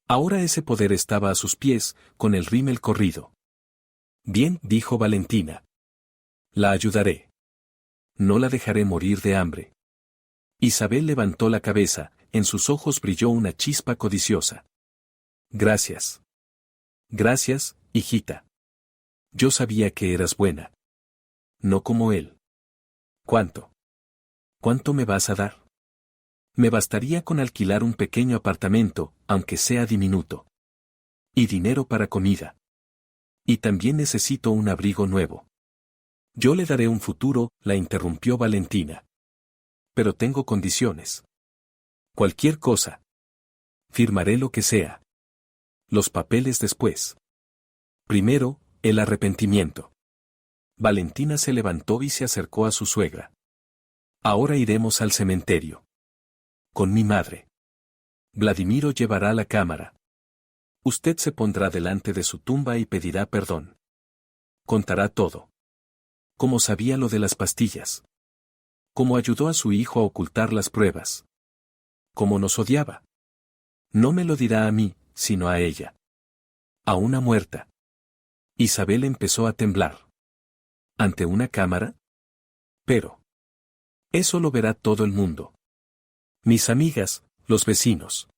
S1: Ahora ese poder estaba a sus pies, con el rímel corrido. Bien, dijo Valentina. La ayudaré. No la dejaré morir de hambre. Isabel levantó la cabeza, en sus ojos brilló una chispa codiciosa. Gracias. Gracias, hijita. Yo sabía que eras buena. No como él. ¿Cuánto? ¿Cuánto me vas a dar? Me bastaría con alquilar un pequeño apartamento, aunque sea diminuto. Y dinero para comida. Y también necesito un abrigo nuevo. Yo le daré un futuro, la interrumpió Valentina. Pero tengo condiciones. Cualquier cosa. Firmaré lo que sea. Los papeles después. Primero, el arrepentimiento. Valentina se levantó y se acercó a su suegra. Ahora iremos al cementerio. Con mi madre. Vladimiro llevará la cámara. Usted se pondrá delante de su tumba y pedirá perdón. Contará todo. Cómo sabía lo de las pastillas. Cómo ayudó a su hijo a ocultar las pruebas. Cómo nos odiaba. No me lo dirá a mí, sino a ella. A una muerta. Isabel empezó a temblar. ¿Ante una cámara? Pero. Eso lo verá todo el mundo. Mis amigas, los vecinos.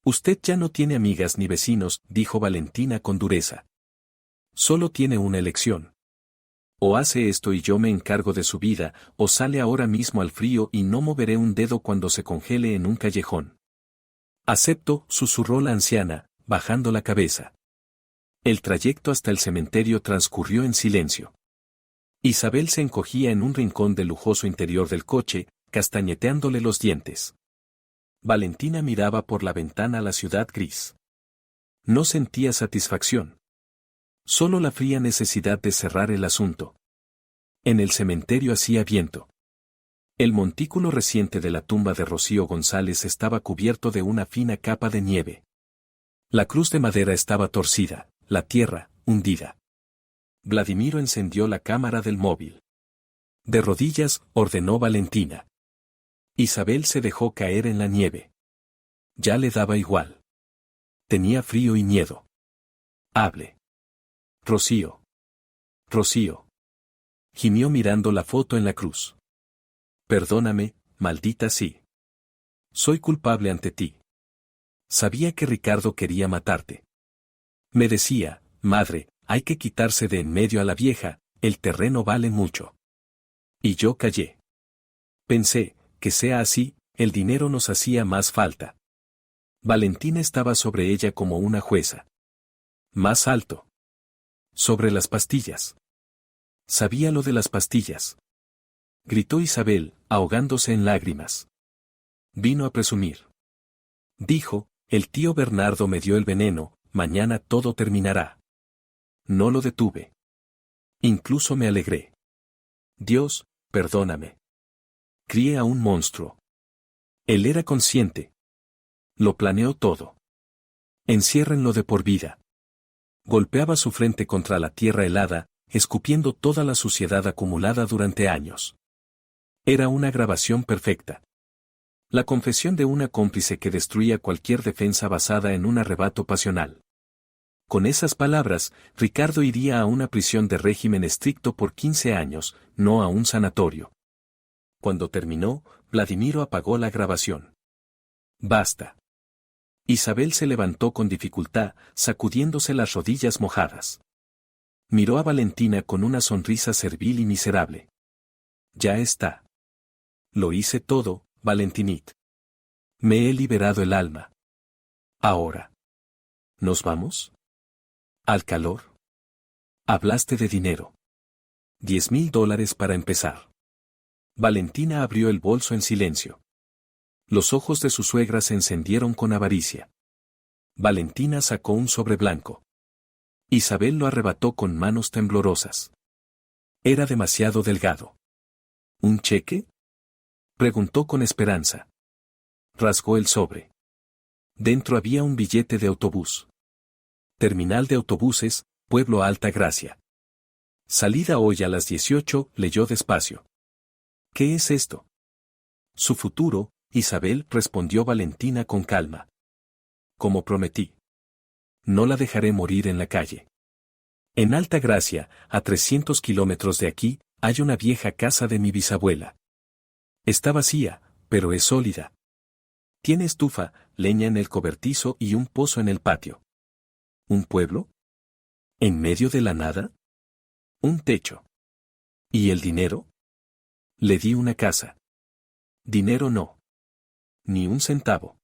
S1: Usted ya no tiene amigas ni vecinos, dijo Valentina con dureza. Solo tiene una elección. O hace esto y yo me encargo de su vida, o sale ahora mismo al frío y no moveré un dedo cuando se congele en un callejón. Acepto, susurró la anciana, bajando la cabeza. El trayecto hasta el cementerio transcurrió en silencio. Isabel se encogía en un rincón del lujoso interior del coche, castañeteándole los dientes. Valentina miraba por la ventana la ciudad gris. No sentía satisfacción. Solo la fría necesidad de cerrar el asunto. En el cementerio hacía viento. El montículo reciente de la tumba de Rocío González estaba cubierto de una fina capa de nieve. La cruz de madera estaba torcida, la tierra, hundida. Vladimiro encendió la cámara del móvil. De rodillas, ordenó Valentina. Isabel se dejó caer en la nieve. Ya le daba igual. Tenía frío y miedo. Hable. Rocío. Rocío. Gimió mirando la foto en la cruz. Perdóname, maldita sí. Soy culpable ante ti. Sabía que Ricardo quería matarte. Me decía, madre, hay que quitarse de en medio a la vieja, el terreno vale mucho. Y yo callé. Pensé, que sea así, el dinero nos hacía más falta. Valentina estaba sobre ella como una jueza. Más alto. Sobre las pastillas. Sabía lo de las pastillas. Gritó Isabel, ahogándose en lágrimas. Vino a presumir. Dijo, el tío Bernardo me dio el veneno, mañana todo terminará. No lo detuve. Incluso me alegré. Dios, perdóname. Crié a un monstruo. Él era consciente. Lo planeó todo. Enciérrenlo de por vida. Golpeaba su frente contra la tierra helada, escupiendo toda la suciedad acumulada durante años. Era una grabación perfecta. La confesión de una cómplice que destruía cualquier defensa basada en un arrebato pasional. Con esas palabras, Ricardo iría a una prisión de régimen estricto por 15 años, no a un sanatorio. Cuando terminó, Vladimiro apagó la grabación. Basta. Isabel se levantó con dificultad, sacudiéndose las rodillas mojadas. Miró a Valentina con una sonrisa servil y miserable. Ya está. Lo hice todo, Valentinit. Me he liberado el alma. Ahora. ¿Nos vamos? ¿Al calor? Hablaste de dinero. $10,000 para empezar. Valentina abrió el bolso en silencio. Los ojos de su suegra se encendieron con avaricia. Valentina sacó un sobre blanco. Isabel lo arrebató con manos temblorosas. Era demasiado delgado. ¿Un cheque? Preguntó con esperanza. Rasgó el sobre. Dentro había un billete de autobús. Terminal de autobuses, Pueblo Alta Gracia. Salida hoy a las 18, leyó despacio. ¿Qué es esto? Su futuro, Isabel, respondió Valentina con calma. Como prometí. No la dejaré morir en la calle. En Alta Gracia, a 300 kilómetros de aquí, hay una vieja casa de mi bisabuela. Está vacía, pero es sólida. Tiene estufa, leña en el cobertizo y un pozo en el patio. ¿Un pueblo? ¿En medio de la nada? Un techo. ¿Y el dinero? Le di una casa. Dinero no. Ni un centavo.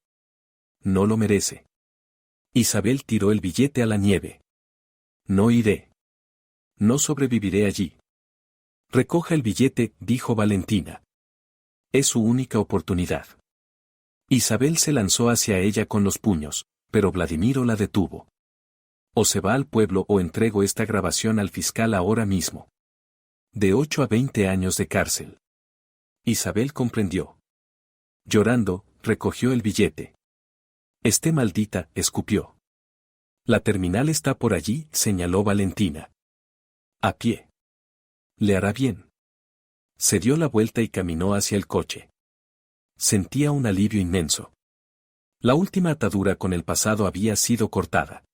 S1: No lo merece. Isabel tiró el billete a la nieve. No iré. No sobreviviré allí. Recoja el billete, dijo Valentina. Es su única oportunidad. Isabel se lanzó hacia ella con los puños, pero Vladimiro la detuvo. O se va al pueblo o entrego esta grabación al fiscal ahora mismo. De 8 a 20 años de cárcel. Isabel comprendió. Llorando, recogió el billete. Esté maldita, escupió. La terminal está por allí, señaló Valentina. A pie. Le hará bien. Se dio la vuelta y caminó hacia el coche. Sentía un alivio inmenso. La última atadura con el pasado había sido cortada.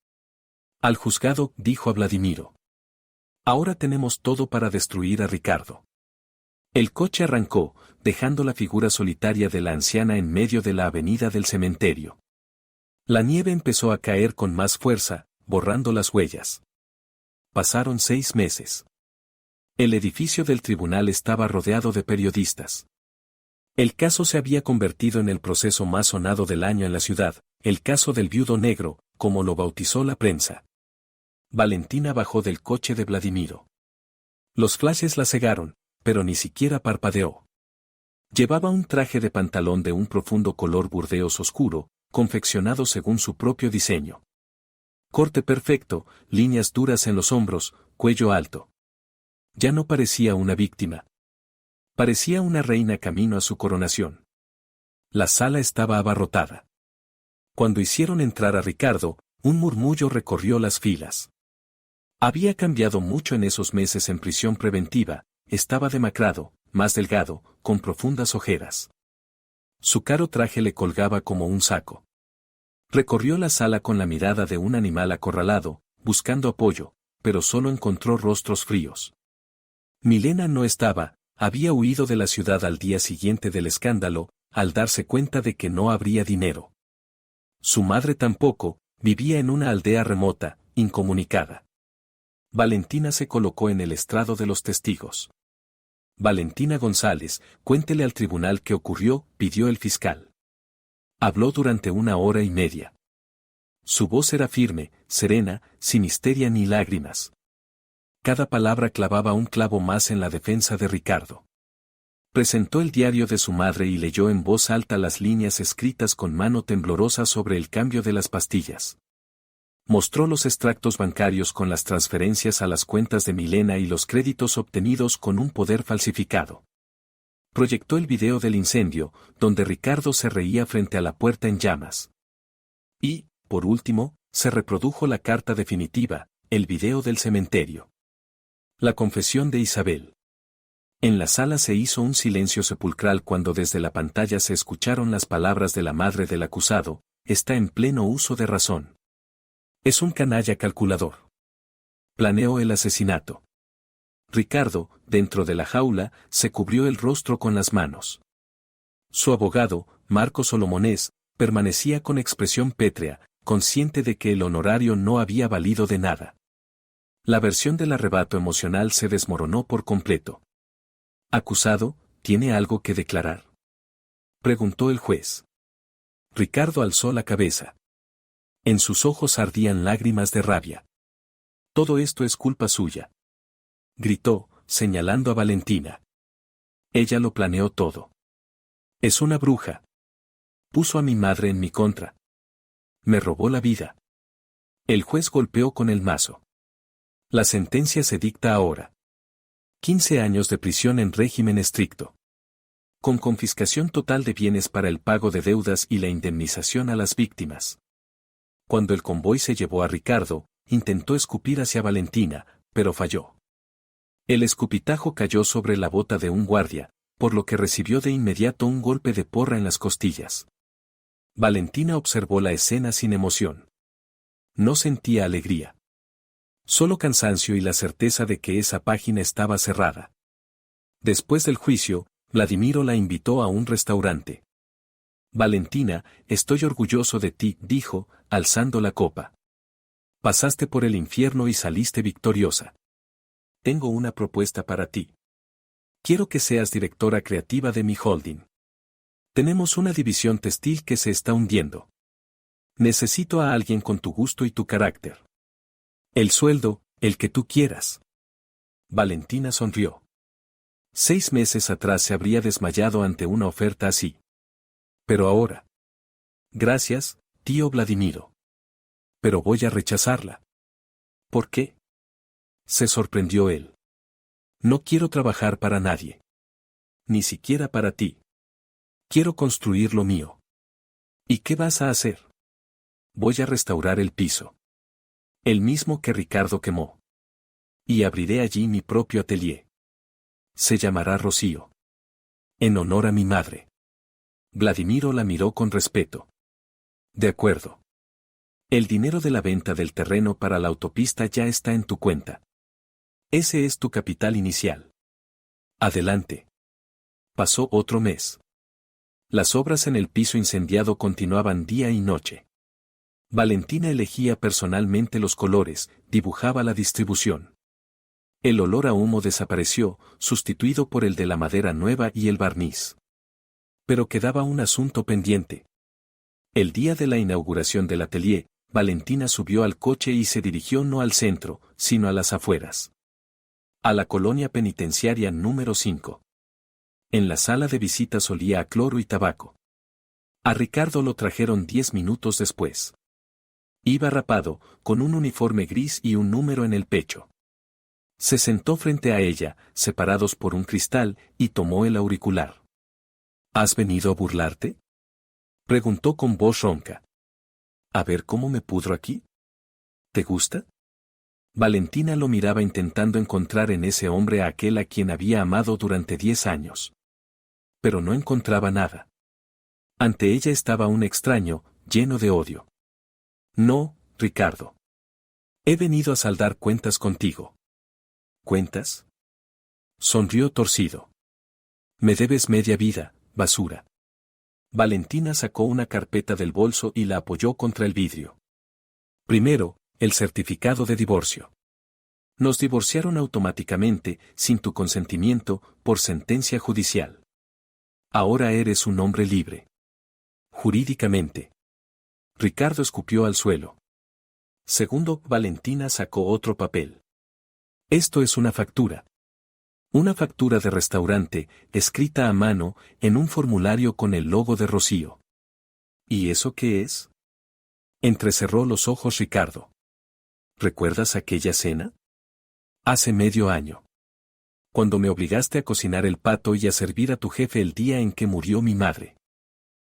S1: Al juzgado, dijo a Vladimiro. Ahora tenemos todo para destruir a Ricardo. El coche arrancó, dejando la figura solitaria de la anciana en medio de la avenida del cementerio. La nieve empezó a caer con más fuerza, borrando las huellas. Pasaron 6 meses. El edificio del tribunal estaba rodeado de periodistas. El caso se había convertido en el proceso más sonado del año en la ciudad, el caso del viudo negro, como lo bautizó la prensa. Valentina bajó del coche de Vladimiro. Los flashes la cegaron, pero ni siquiera parpadeó. Llevaba un traje de pantalón de un profundo color burdeos oscuro, confeccionado según su propio diseño. Corte perfecto, líneas duras en los hombros, cuello alto. Ya no parecía una víctima. Parecía una reina camino a su coronación. La sala estaba abarrotada. Cuando hicieron entrar a Ricardo, un murmullo recorrió las filas. Había cambiado mucho en esos meses en prisión preventiva, estaba demacrado, más delgado, con profundas ojeras. Su caro traje le colgaba como un saco. Recorrió la sala con la mirada de un animal acorralado, buscando apoyo, pero solo encontró rostros fríos. Milena no estaba, había huido de la ciudad al día siguiente del escándalo, al darse cuenta de que no habría dinero. Su madre tampoco, vivía en una aldea remota, incomunicada. Valentina se colocó en el estrado de los testigos. Valentina González, cuéntele al tribunal qué ocurrió, pidió el fiscal. Habló durante 1 hora y media. Su voz era firme, serena, sin histeria ni lágrimas. Cada palabra clavaba un clavo más en la defensa de Ricardo. Presentó el diario de su madre y leyó en voz alta las líneas escritas con mano temblorosa sobre el cambio de las pastillas. Mostró los extractos bancarios con las transferencias a las cuentas de Milena y los créditos obtenidos con un poder falsificado. Proyectó el video del incendio, donde Ricardo se reía frente a la puerta en llamas. Y, por último, se reprodujo la carta definitiva, el video del cementerio. La confesión de Isabel. En la sala se hizo un silencio sepulcral cuando desde la pantalla se escucharon las palabras de la madre del acusado, está en pleno uso de razón. Es un canalla calculador. Planeó el asesinato. Ricardo, dentro de la jaula, se cubrió el rostro con las manos. Su abogado, Marco Solomonés, permanecía con expresión pétrea, consciente de que el honorario no había valido de nada. La versión del arrebato emocional se desmoronó por completo. Acusado, ¿tiene algo que declarar? preguntó el juez. Ricardo alzó la cabeza. En sus ojos ardían lágrimas de rabia. Todo esto es culpa suya. Gritó, señalando a Valentina. Ella lo planeó todo. Es una bruja. Puso a mi madre en mi contra. Me robó la vida. El juez golpeó con el mazo. La sentencia se dicta ahora. 15 años de prisión en régimen estricto. Con confiscación total de bienes para el pago de deudas y la indemnización a las víctimas. Cuando el convoy se llevó a Ricardo, intentó escupir hacia Valentina, pero falló. El escupitajo cayó sobre la bota de un guardia, por lo que recibió de inmediato un golpe de porra en las costillas. Valentina observó la escena sin emoción. No sentía alegría. Solo cansancio y la certeza de que esa página estaba cerrada. Después del juicio, Vladimiro la invitó a un restaurante. Valentina, estoy orgulloso de ti, dijo, alzando la copa. Pasaste por el infierno y saliste victoriosa. Tengo una propuesta para ti. Quiero que seas directora creativa de mi holding. Tenemos una división textil que se está hundiendo. Necesito a alguien con tu gusto y tu carácter. El sueldo, el que tú quieras. Valentina sonrió. 6 meses atrás se habría desmayado ante una oferta así. Pero ahora. Gracias, tío Vladimiro. Pero voy a rechazarla. ¿Por qué? Se sorprendió él. No quiero trabajar para nadie. Ni siquiera para ti. Quiero construir lo mío. ¿Y qué vas a hacer? Voy a restaurar el piso. El mismo que Ricardo quemó. Y abriré allí mi propio atelier. Se llamará Rocío. En honor a mi madre. Vladimiro la miró con respeto. De acuerdo. El dinero de la venta del terreno para la autopista ya está en tu cuenta. Ese es tu capital inicial. Adelante. Pasó otro mes. Las obras en el piso incendiado continuaban día y noche. Valentina elegía personalmente los colores, dibujaba la distribución. El olor a humo desapareció, sustituido por el de la madera nueva y el barniz. Pero quedaba un asunto pendiente. El día de la inauguración del atelier, Valentina subió al coche y se dirigió no al centro, sino a las afueras. A la colonia penitenciaria número 5. En la sala de visitas olía a cloro y tabaco. A Ricardo lo trajeron 10 minutos después. Iba rapado, con un uniforme gris y un número en el pecho. Se sentó frente a ella, separados por un cristal, y tomó el auricular. ¿Has venido a burlarte? Preguntó con voz ronca. A ver cómo me pudro aquí. ¿Te gusta? Valentina lo miraba intentando encontrar en ese hombre a aquel a quien había amado durante 10 años. Pero no encontraba nada. Ante ella estaba un extraño, lleno de odio. No, Ricardo. He venido a saldar cuentas contigo. ¿Cuentas? Sonrió torcido. Me debes media vida, basura. Valentina sacó una carpeta del bolso y la apoyó contra el vidrio. Primero, el certificado de divorcio. Nos divorciaron automáticamente, sin tu consentimiento, por sentencia judicial. Ahora eres un hombre libre. Jurídicamente. Ricardo escupió al suelo. Segundo, Valentina sacó otro papel. Esto es una factura. Una factura de restaurante, escrita a mano, en un formulario con el logo de Rocío. ¿Y eso qué es? Entrecerró los ojos Ricardo. ¿Recuerdas aquella cena? Hace medio año. Cuando me obligaste a cocinar el pato y a servir a tu jefe el día en que murió mi madre.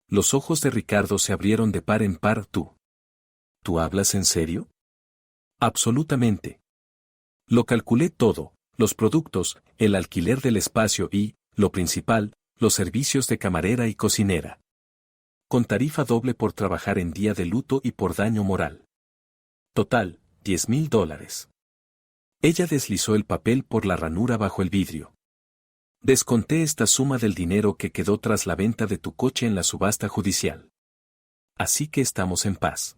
S1: Los ojos de Ricardo se abrieron de par en par. ¿Tú hablas en serio? Absolutamente. Lo calculé todo, los productos, el alquiler del espacio y, lo principal, los servicios de camarera y cocinera. Con tarifa doble por trabajar en día de luto y por daño moral. Total, $10,000. Ella deslizó el papel por la ranura bajo el vidrio. Desconté esta suma del dinero que quedó tras la venta de tu coche en la subasta judicial. Así que estamos en paz.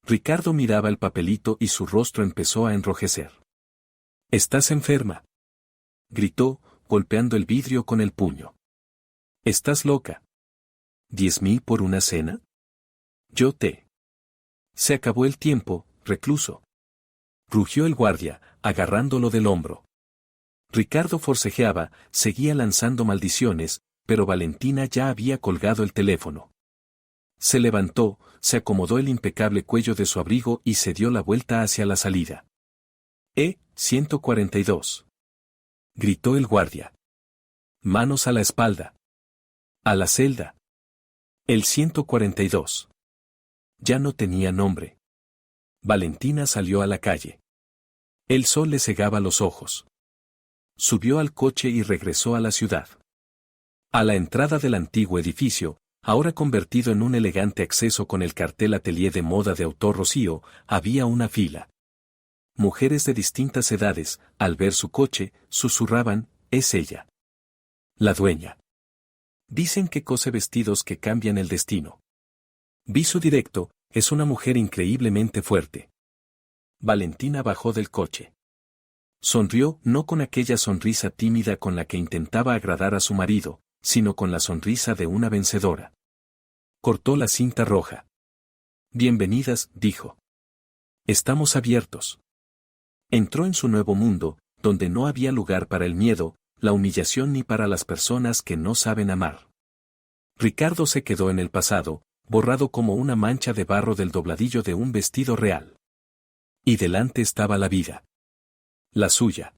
S1: Ricardo miraba el papelito y su rostro empezó a enrojecer. ¿Estás enferma?, gritó, golpeando el vidrio con el puño. Estás loca. ¿10.000 por una cena? Yo te. Se acabó el tiempo, recluso. Rugió el guardia, agarrándolo del hombro. Ricardo forcejeaba, seguía lanzando maldiciones, pero Valentina ya había colgado el teléfono. Se levantó, se acomodó el impecable cuello de su abrigo y se dio la vuelta hacia la salida. 142. Gritó el guardia. Manos a la espalda. A la celda. El 142. Ya no tenía nombre. Valentina salió a la calle. El sol le cegaba los ojos. Subió al coche y regresó a la ciudad. A la entrada del antiguo edificio, ahora convertido en un elegante acceso con el cartel Atelier de moda de autor Rocío, había una fila. Mujeres de distintas edades, al ver su coche, susurraban, «Es ella. La dueña. Dicen que cose vestidos que cambian el destino». Viso directo, es una mujer increíblemente fuerte. Valentina bajó del coche. Sonrió, no con aquella sonrisa tímida con la que intentaba agradar a su marido, sino con la sonrisa de una vencedora. Cortó la cinta roja. «Bienvenidas», dijo. «Estamos abiertos». Entró en su nuevo mundo, donde no había lugar para el miedo, la humillación ni para las personas que no saben amar. Ricardo se quedó en el pasado, borrado como una mancha de barro del dobladillo de un vestido real. Y delante estaba la vida. La suya.